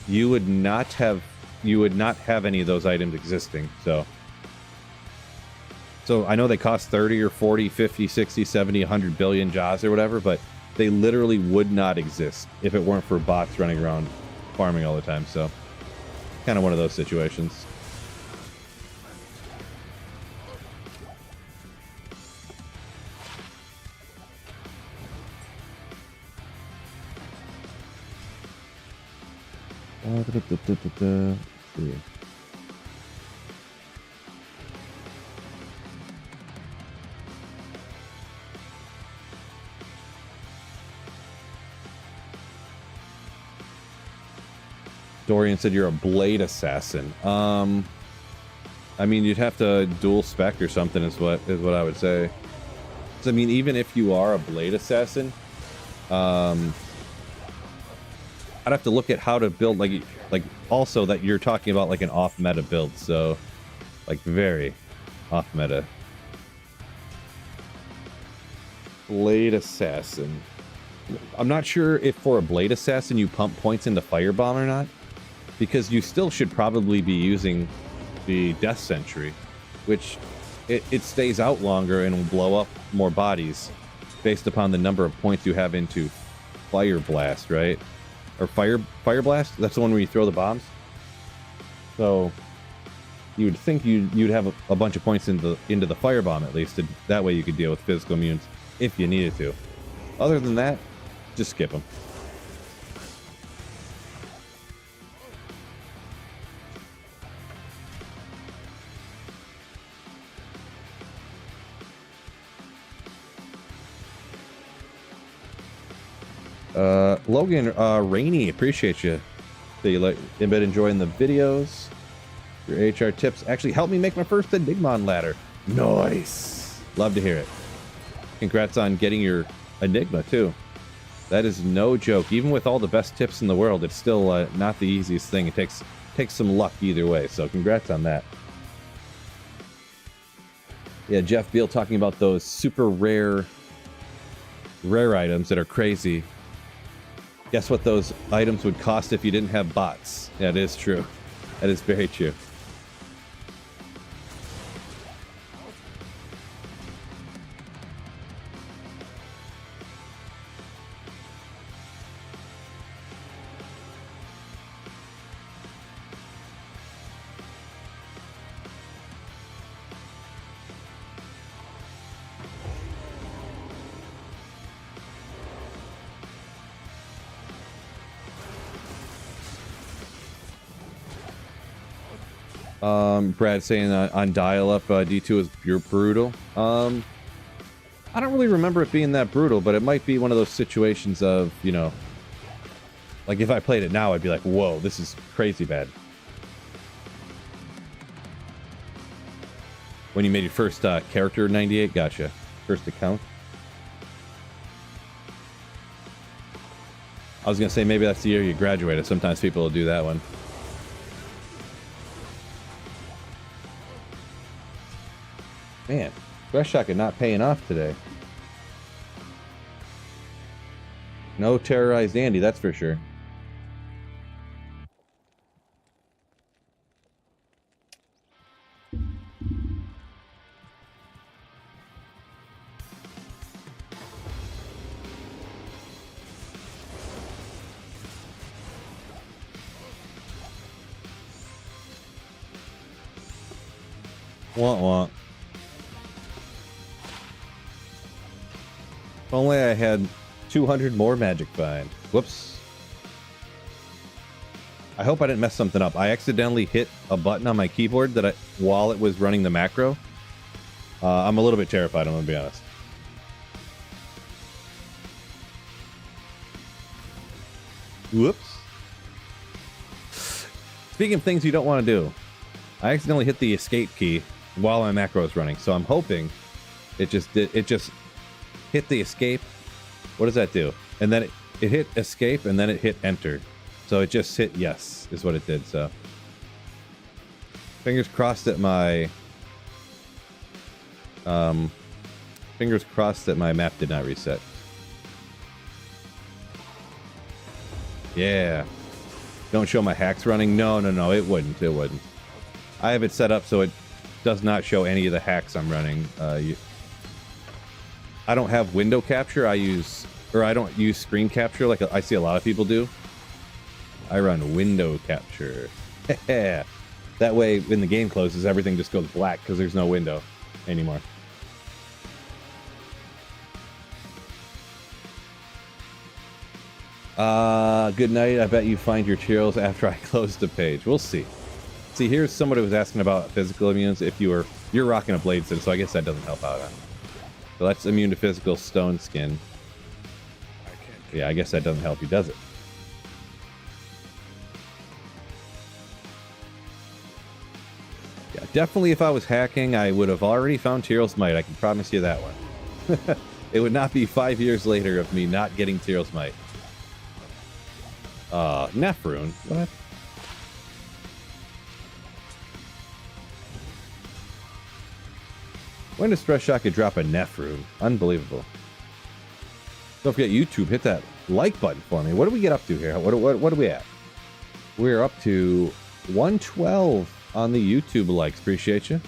you would not have any of those items existing. So I know they cost 30 or 40, 50, 60, 70, 100 billion jaws or whatever, but they literally would not exist if it weren't for bots running around farming all the time. So kind of one of those situations. See. Dorian said you're a blade assassin. I mean, you'd have to dual spec or something is what I would say. So, I mean, even if you are a blade assassin, I'd have to look at how to build, like also that you're talking about like an off-meta build, so like very off-meta. Blade Assassin. I'm not sure if for a Blade Assassin you pump points into Firebomb or not, because you still should probably be using the Death Sentry, which it stays out longer and will blow up more bodies based upon the number of points you have into Fire Blast, right? Or Fire Blast? That's the one where you throw the bombs? So you would think you'd have a bunch of points into the Firebomb at least. That way you could deal with physical immunes if you needed to. Other than that, just skip them. Logan, Rainy, appreciate you. That you been enjoying the videos. Your HR tips actually helped me make my first Enigmon ladder. Nice. Love to hear it. Congrats on getting your Enigma too. That is no joke. Even with all the best tips in the world, it's still not the easiest thing. It takes takes some luck either way. So congrats on that. Yeah, Jeff Beal talking about those super rare items that are crazy. Guess what those items would cost if you didn't have bots? That is true. That is very true. Brad saying on dial-up D2 is pure brutal. I don't really remember it being that brutal, but it might be one of those situations of, you know, like if I played it now, I'd be like, whoa, this is crazy bad. When you made your first character 98, gotcha. First account. I was gonna say maybe that's the year you graduated. Sometimes people will do that one. Man, Fresh Shotgun not paying off today. No terrorized Andy, that's for sure. Wah wah. If only I had 200 more magic find. Whoops. I hope I didn't mess something up. I accidentally hit a button on my keyboard that while it was running the macro. I'm a little bit terrified, I'm gonna be honest. Whoops. Speaking of things you don't want to do, I accidentally hit the escape key while my macro is running, so I'm hoping it just hit the escape. What does that do? And then it hit escape and then it hit enter. So it just hit yes is what it did. So fingers crossed that my map did not reset. Yeah. Don't show my hacks running. No, it wouldn't. It wouldn't. I have it set up so it does not show any of the hacks I'm running. I don't have window capture. I don't use screen capture like I see a lot of people do. I run window capture. That way, when the game closes, everything just goes black because there's no window anymore. Good night. I bet you find your materials after I close the page. We'll see. See, here's somebody who was asking about physical immunes. If you're rocking a blade set, so I guess that doesn't help out. So that's immune to physical stone skin. Yeah, I guess that doesn't help you, does it? Yeah, definitely if I was hacking, I would have already found Tyrell's Might. I can promise you that one. It would not be 5 years later of me not getting Tyrell's Might. Nephrune? What? When does Fresh Shot could drop a Nephrune? Unbelievable. Don't forget YouTube, hit that like button for me. What do we get up to here? What are we at? We're up to 112 on the YouTube likes. Appreciate you.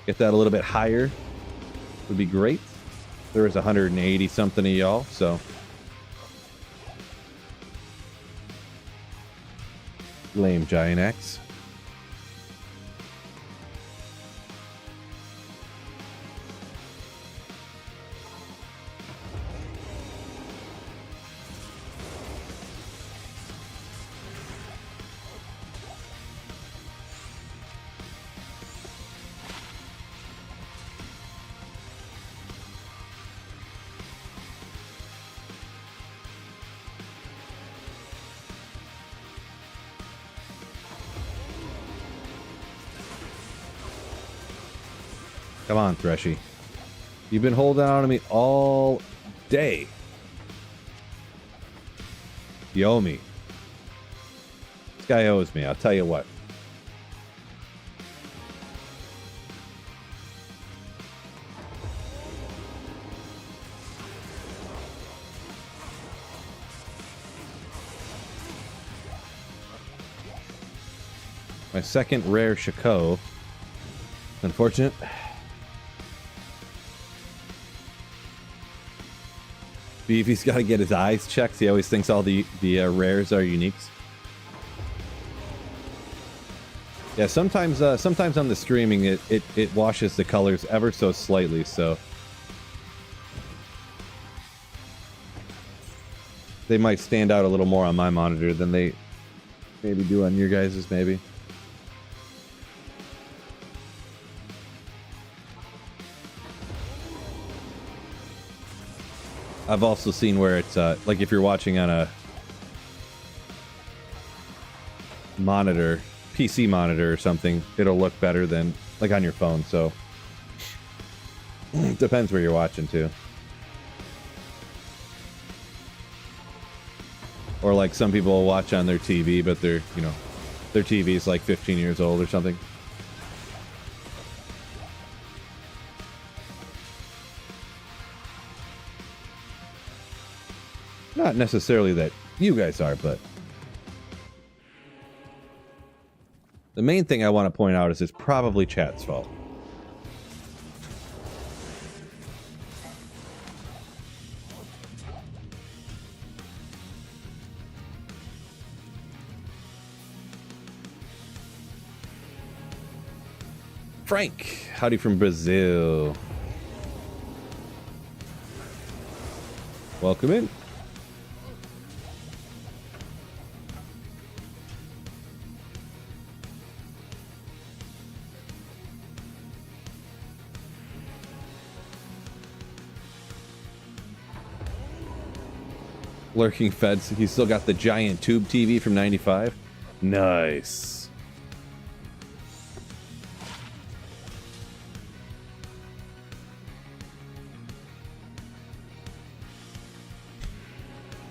Get that a little bit higher would be great. There is 180 something of y'all, so. Lame Giant X. Come on, Threshy. You've been holding on to me all day. You owe me. This guy owes me, I'll tell you what. My second rare Shaco. Unfortunate. Beefy's got to get his eyes checked. He always thinks all the rares are uniques. Yeah, sometimes on the streaming it washes the colors ever so slightly, so they might stand out a little more on my monitor than they maybe do on your guys's, maybe. I've also seen where it's like if you're watching on a monitor, PC monitor or something, it'll look better than like on your phone, so depends where you're watching too. Or like some people will watch on their TV, but their TV's like 15 years old or something. Not necessarily that you guys are, but the main thing I want to point out is it's probably chat's fault. Frank, howdy from Brazil. Welcome in. Lurking Feds, he's still got the giant tube TV from 95. Nice.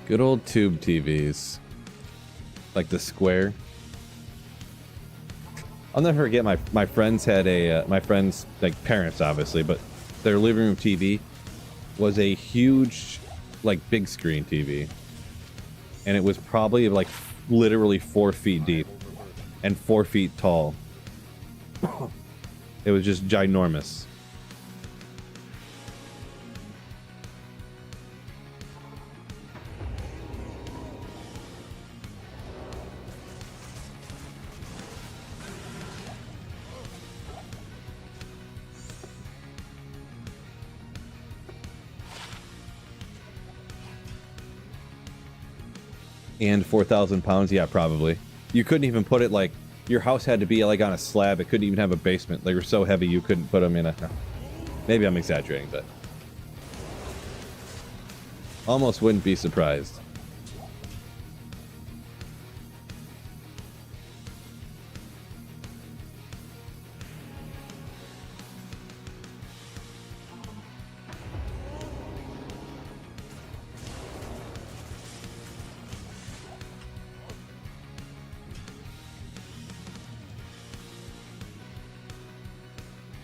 Good old tube TVs. Like the square. I'll never forget my friends had a, my friends, like parents obviously, but their living room TV was a huge, like big screen TV. And it was probably like literally 4 feet deep and 4 feet tall. It was just ginormous. And 4,000 pounds, yeah, probably. You couldn't even put it like, your house had to be like on a slab. It couldn't even have a basement. They were so heavy you couldn't put them in a... Maybe I'm exaggerating, but... Almost wouldn't be surprised.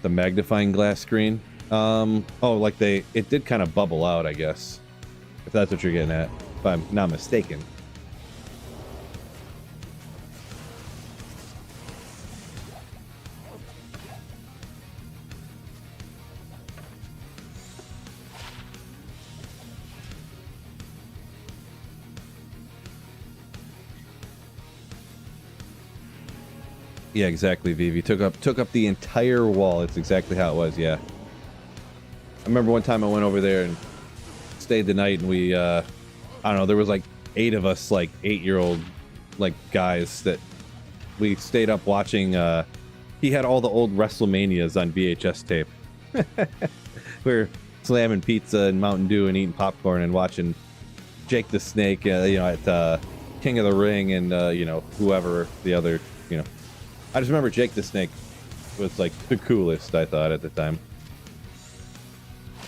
The magnifying glass screen. Oh, like it did kind of bubble out, I guess. If that's what you're getting at, if I'm not mistaken. Yeah, exactly, Vivi. Took up the entire wall. It's exactly how it was, yeah. I remember one time I went over there and stayed the night, and we, I don't know, there was like 8 of us, like 8-year-old, like, guys that we stayed up watching, he had all the old WrestleManias on VHS tape. We were slamming pizza and Mountain Dew and eating popcorn and watching Jake the Snake, you know, at King of the Ring and, you know, whoever the other, you know. I just remember Jake the Snake was like the coolest, I thought, at the time.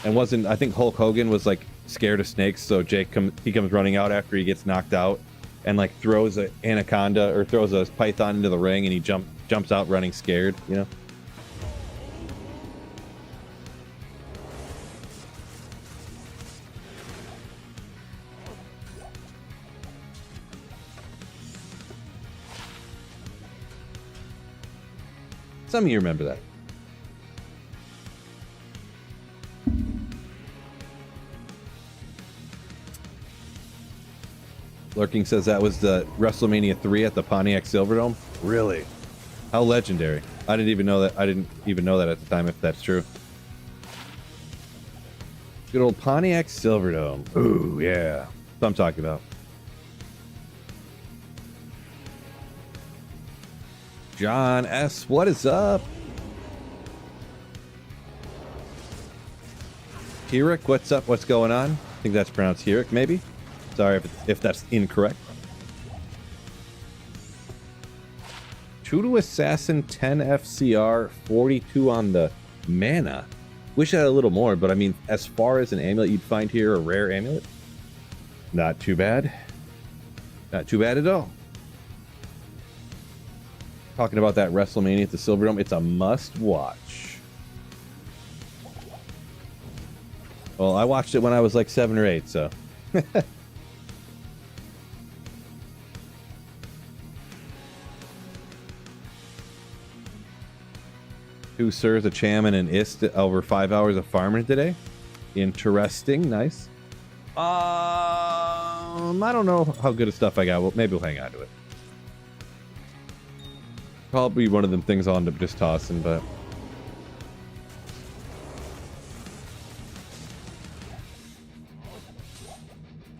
And I think Hulk Hogan was like scared of snakes, so he comes running out after he gets knocked out and like throws an anaconda or throws a python into the ring, and he jumps out running scared, you know? Some of you remember that. Lurking says that was the WrestleMania 3 at the Pontiac Silverdome. Really? How legendary. I didn't even know that. I didn't even know that at the time, if that's true. Good old Pontiac Silverdome. Ooh, yeah. That's what I'm talking about. John S., what is up? Hirik, what's up? What's going on? I think that's pronounced Hirik, maybe? Sorry if that's incorrect. True Assassin 10 FCR, 42 on the mana. Wish I had a little more, but I mean, as far as an amulet you'd find here, a rare amulet, not too bad. Not too bad at all. Talking about that WrestleMania at the Silverdome, it's a must watch. Well, I watched it when I was like 7 or 8, so. Who serves a chairman and ist over 5 hours of farming today? Interesting, nice. I don't know how good of stuff I got. Well, maybe we'll hang on to it. Probably one of them things I'll end up just tossing, but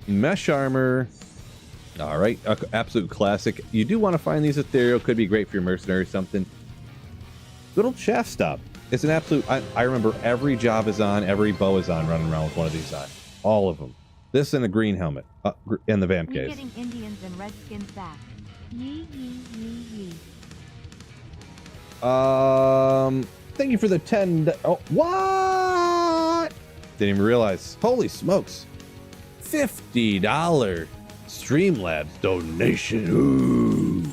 mesh armor. All right, absolute classic. You do want to find these ethereal. Could be great for your mercenary or something. Good old shaft stop. It's an absolute. I remember every job is on, every bow is on, running around with one of these on. All of them. This and a green helmet in the vamp case. Getting Indians and Redskins back. Yee yee yee yee. Thank you for the 10. Oh, what? Didn't even realize. Holy smokes. $50 Streamlabs donation. Ooh.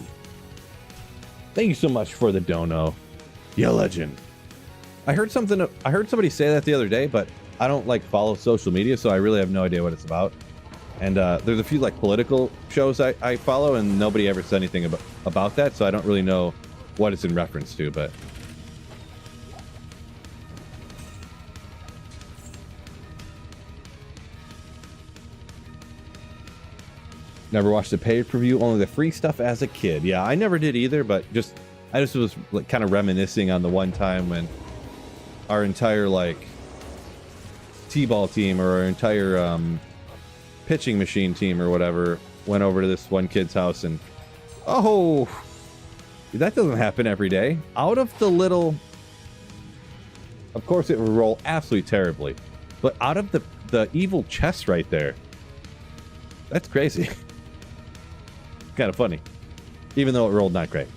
Thank you so much for the dono. Yeah, legend. I heard somebody say that the other day, but I don't like follow social media, so I really have no idea what it's about. And there's a few like political shows I follow, and nobody ever said anything about that, so I don't really know what it's in reference to, but never watched the pay-per-view, only the free stuff as a kid. Yeah, I never did either, but I just was like kind of reminiscing on the one time when our entire like T-ball team or our entire pitching machine team or whatever went over to this one kid's house, and oh, that doesn't happen every day. Out of the little, of course it would roll absolutely terribly, but out of the evil chest right there, that's crazy. Kind of funny, even though it rolled not great.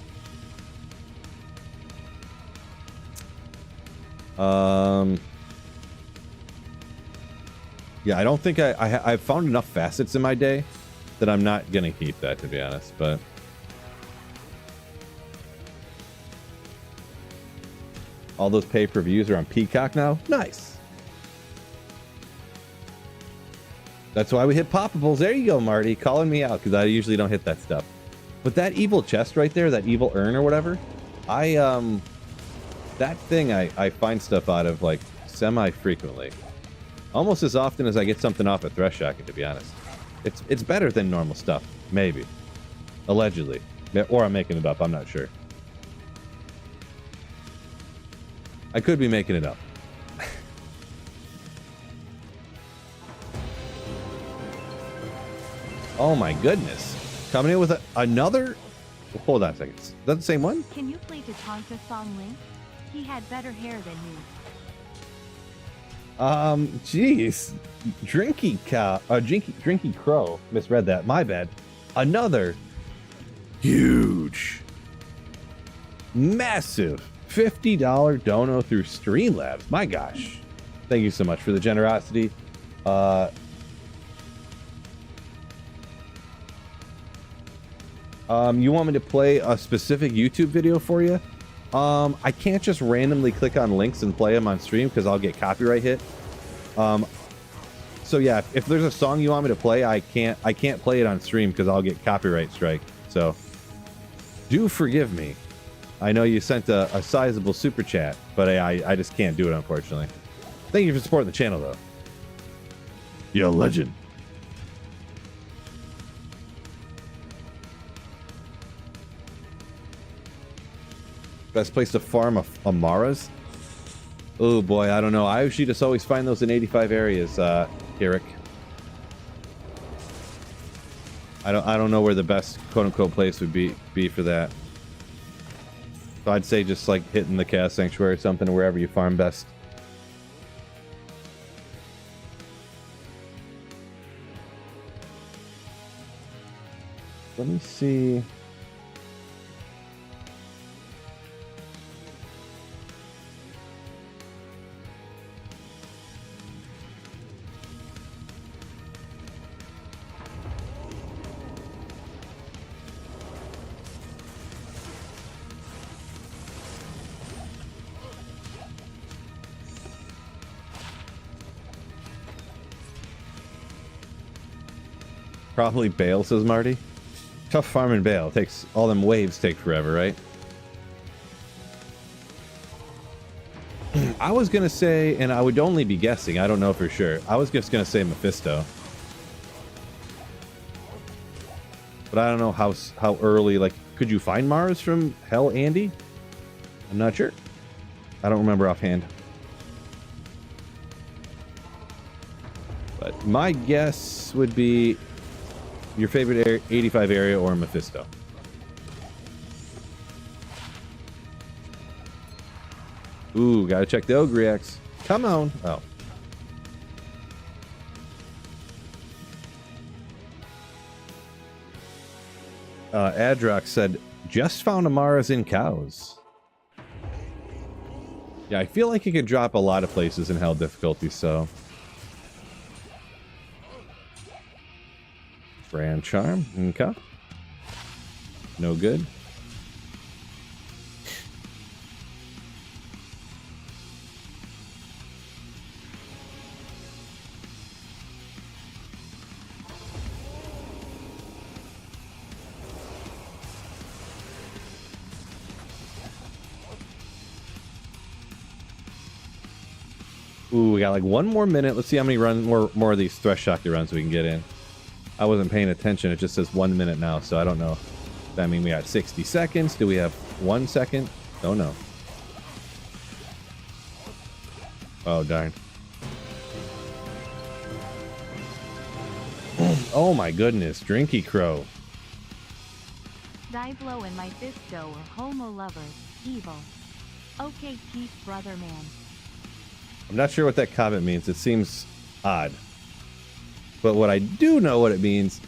Yeah, I don't think I've found enough facets in my day that I'm not gonna keep that, to be honest, but all those pay-per-views are on Peacock now. Nice. That's why we hit poppables. There you go, Marty, calling me out, because I usually don't hit that stuff. But that evil chest right there, that evil urn or whatever, that thing I find stuff out of like semi-frequently. Almost as often as I get something off a Thresh Shacket, to be honest. It's better than normal stuff, maybe. Allegedly. Or I'm making it up, I'm not sure. I could be making it up. Oh my goodness. Coming in with another... Hold on a second. Is that the same one? Can you play Tatanka song Link? He had better hair than you. Jeez. Drinky Crow. Misread that. My bad. Another huge, massive $50 dono through Streamlabs. My gosh. Thank you so much for the generosity. You want me to play a specific YouTube video for you? I can't just randomly click on links and play them on stream because I'll get copyright hit. So yeah, if there's a song you want me to play, I can't play it on stream because I'll get copyright strike. So do forgive me. I know you sent a sizable super chat, but I just can't do it, unfortunately. Thank you for supporting the channel, though. You're a legend. Best place to farm Amaras? Oh boy, I don't know. I usually just always find those in 85 areas, Eric. I don't know where the best quote-unquote place would be for that. So I'd say just like hitting the Chaos Sanctuary or something, wherever you farm best. Let me see. Probably Bale, says Marty. Tough farming Bale. Takes all them waves take forever, right? I was gonna say, and I would only be guessing, I don't know for sure. I was just gonna say Mephisto. But I don't know how early, like, could you find Mars from Hell Andy? I'm not sure. I don't remember offhand. But my guess would be your favorite 85 area or Mephisto. Ooh, gotta check the Ogriax. Come on. Oh. Adrox said, just found Amaras in cows. Yeah, I feel like it could drop a lot of places in Hell difficulty, so... Brand Charm, okay. No good. Ooh, we got like one more minute. Let's see how many more of these Thresh Shocker runs we can get in. I wasn't paying attention. It just says 1 minute now, so I don't know. Does that mean we got 60 seconds? Do we have 1 second? Don't know. Oh, darn. Oh my goodness, Drinky Crow. Dive low in my fisto or homo lovers, evil. Okay, peace, brother man. I'm not sure what that comment means. It seems odd. But what I do know what it means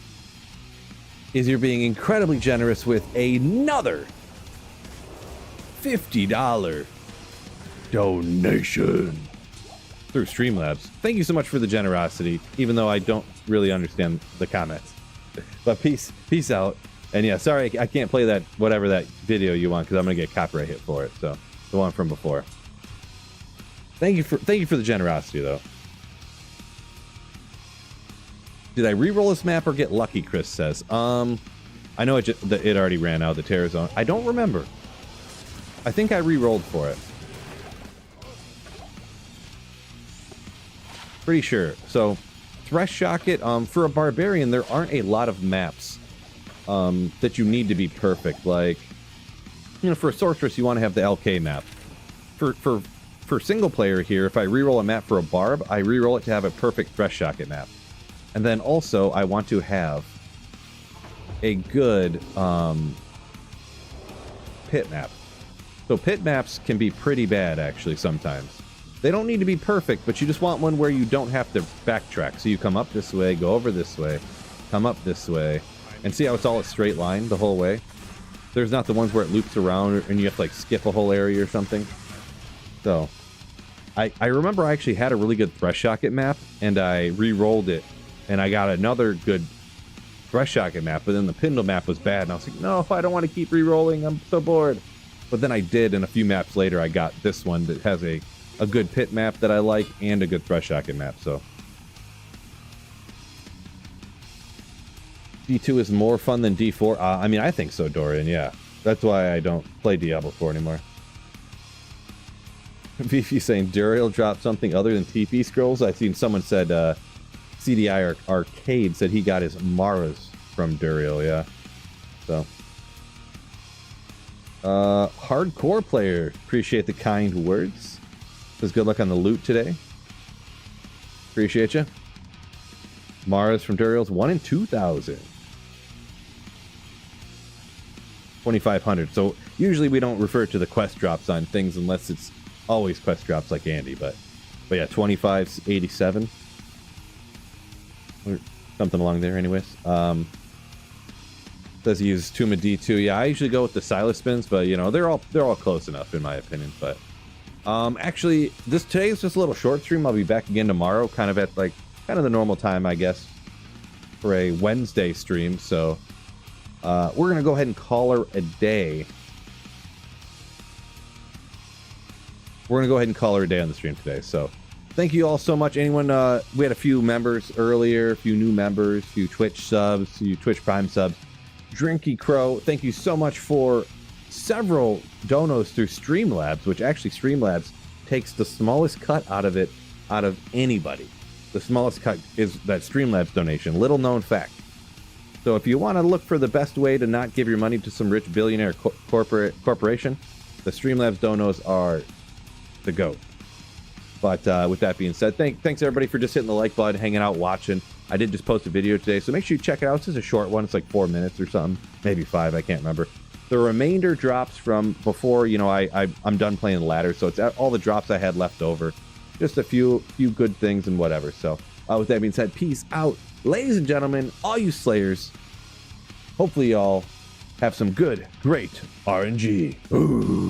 is you're being incredibly generous with another $50 donation through Streamlabs. Thank you so much for the generosity, even though I don't really understand the comments. But peace out. And yeah, sorry I can't play that whatever that video you want because I'm gonna get copyright hit for it. So the one from before. Thank you for the generosity though. Did I re-roll this map or get lucky? Chris says. I know it already ran out, the Terror Zone. I don't remember. I think I re-rolled for it. Pretty sure. So, Thresh Shocket, for a Barbarian, there aren't a lot of maps that you need to be perfect. Like, you know, for a Sorceress, you want to have the LK map. For single player here, if I re-roll a map for a Barb, I re-roll it to have a perfect Thresh Shocket map. And then also, I want to have a good pit map. So pit maps can be pretty bad, actually, sometimes. They don't need to be perfect, but you just want one where you don't have to backtrack. So you come up this way, go over this way, come up this way, and see how it's all a straight line the whole way? There's not the ones where it loops around and you have to like skip a whole area or something. So, I remember I actually had a really good Thresh Shocket map, and I re-rolled it. And I got another good Thresh Shocket map, but then the Pindle map was bad. And I was like, no, I don't want to keep re-rolling. I'm so bored. But then I did, and a few maps later, I got this one that has a good pit map that I like and a good Thresh Shocket map, so. D2 is more fun than D4? I mean, I think so, Dorian, yeah. That's why I don't play Diablo 4 anymore. Vivi saying Duriel dropped something other than TP scrolls. I've seen someone said CDI Arcade said he got his Maras from Duriel, yeah. So hardcore player, appreciate the kind words. Says good luck on the loot today. Appreciate you. Maras from Duriel's 1 in 2,000. 2,500. So usually we don't refer to the quest drops on things unless it's always quest drops like Andy, but yeah, 2587 or something along there. Anyways, says he uses Tuma D2. Yeah, I usually go with the Silas spins, but you know they're all close enough in my opinion. But actually, today is just a little short stream. I'll be back again tomorrow, kind of at like kind of the normal time, I guess, for a Wednesday stream. So we're gonna go ahead and call her a day. We're gonna go ahead and call her a day on the stream today. So thank you all so much. Anyone, we had a few members earlier, a few new members, a few Twitch subs, a few Twitch Prime subs. Drinky Crow, thank you so much for several donos through Streamlabs, which actually Streamlabs takes the smallest cut out of anybody. The smallest cut is that Streamlabs donation. Little known fact. So if you want to look for the best way to not give your money to some rich billionaire corporation, the Streamlabs donos are the GOAT. But with that being said, thanks everybody for just hitting the like button, hanging out, watching. I did just post a video today, so make sure you check it out. This is a short one. It's like 4 minutes or something, maybe 5. I can't remember. The remainder drops from before, you know, I'm done playing the ladder, so it's all the drops I had left over. Just a few good things and whatever. So with that being said, peace out, ladies and gentlemen, all you Slayers. Hopefully y'all have some good, great RNG. Ooh.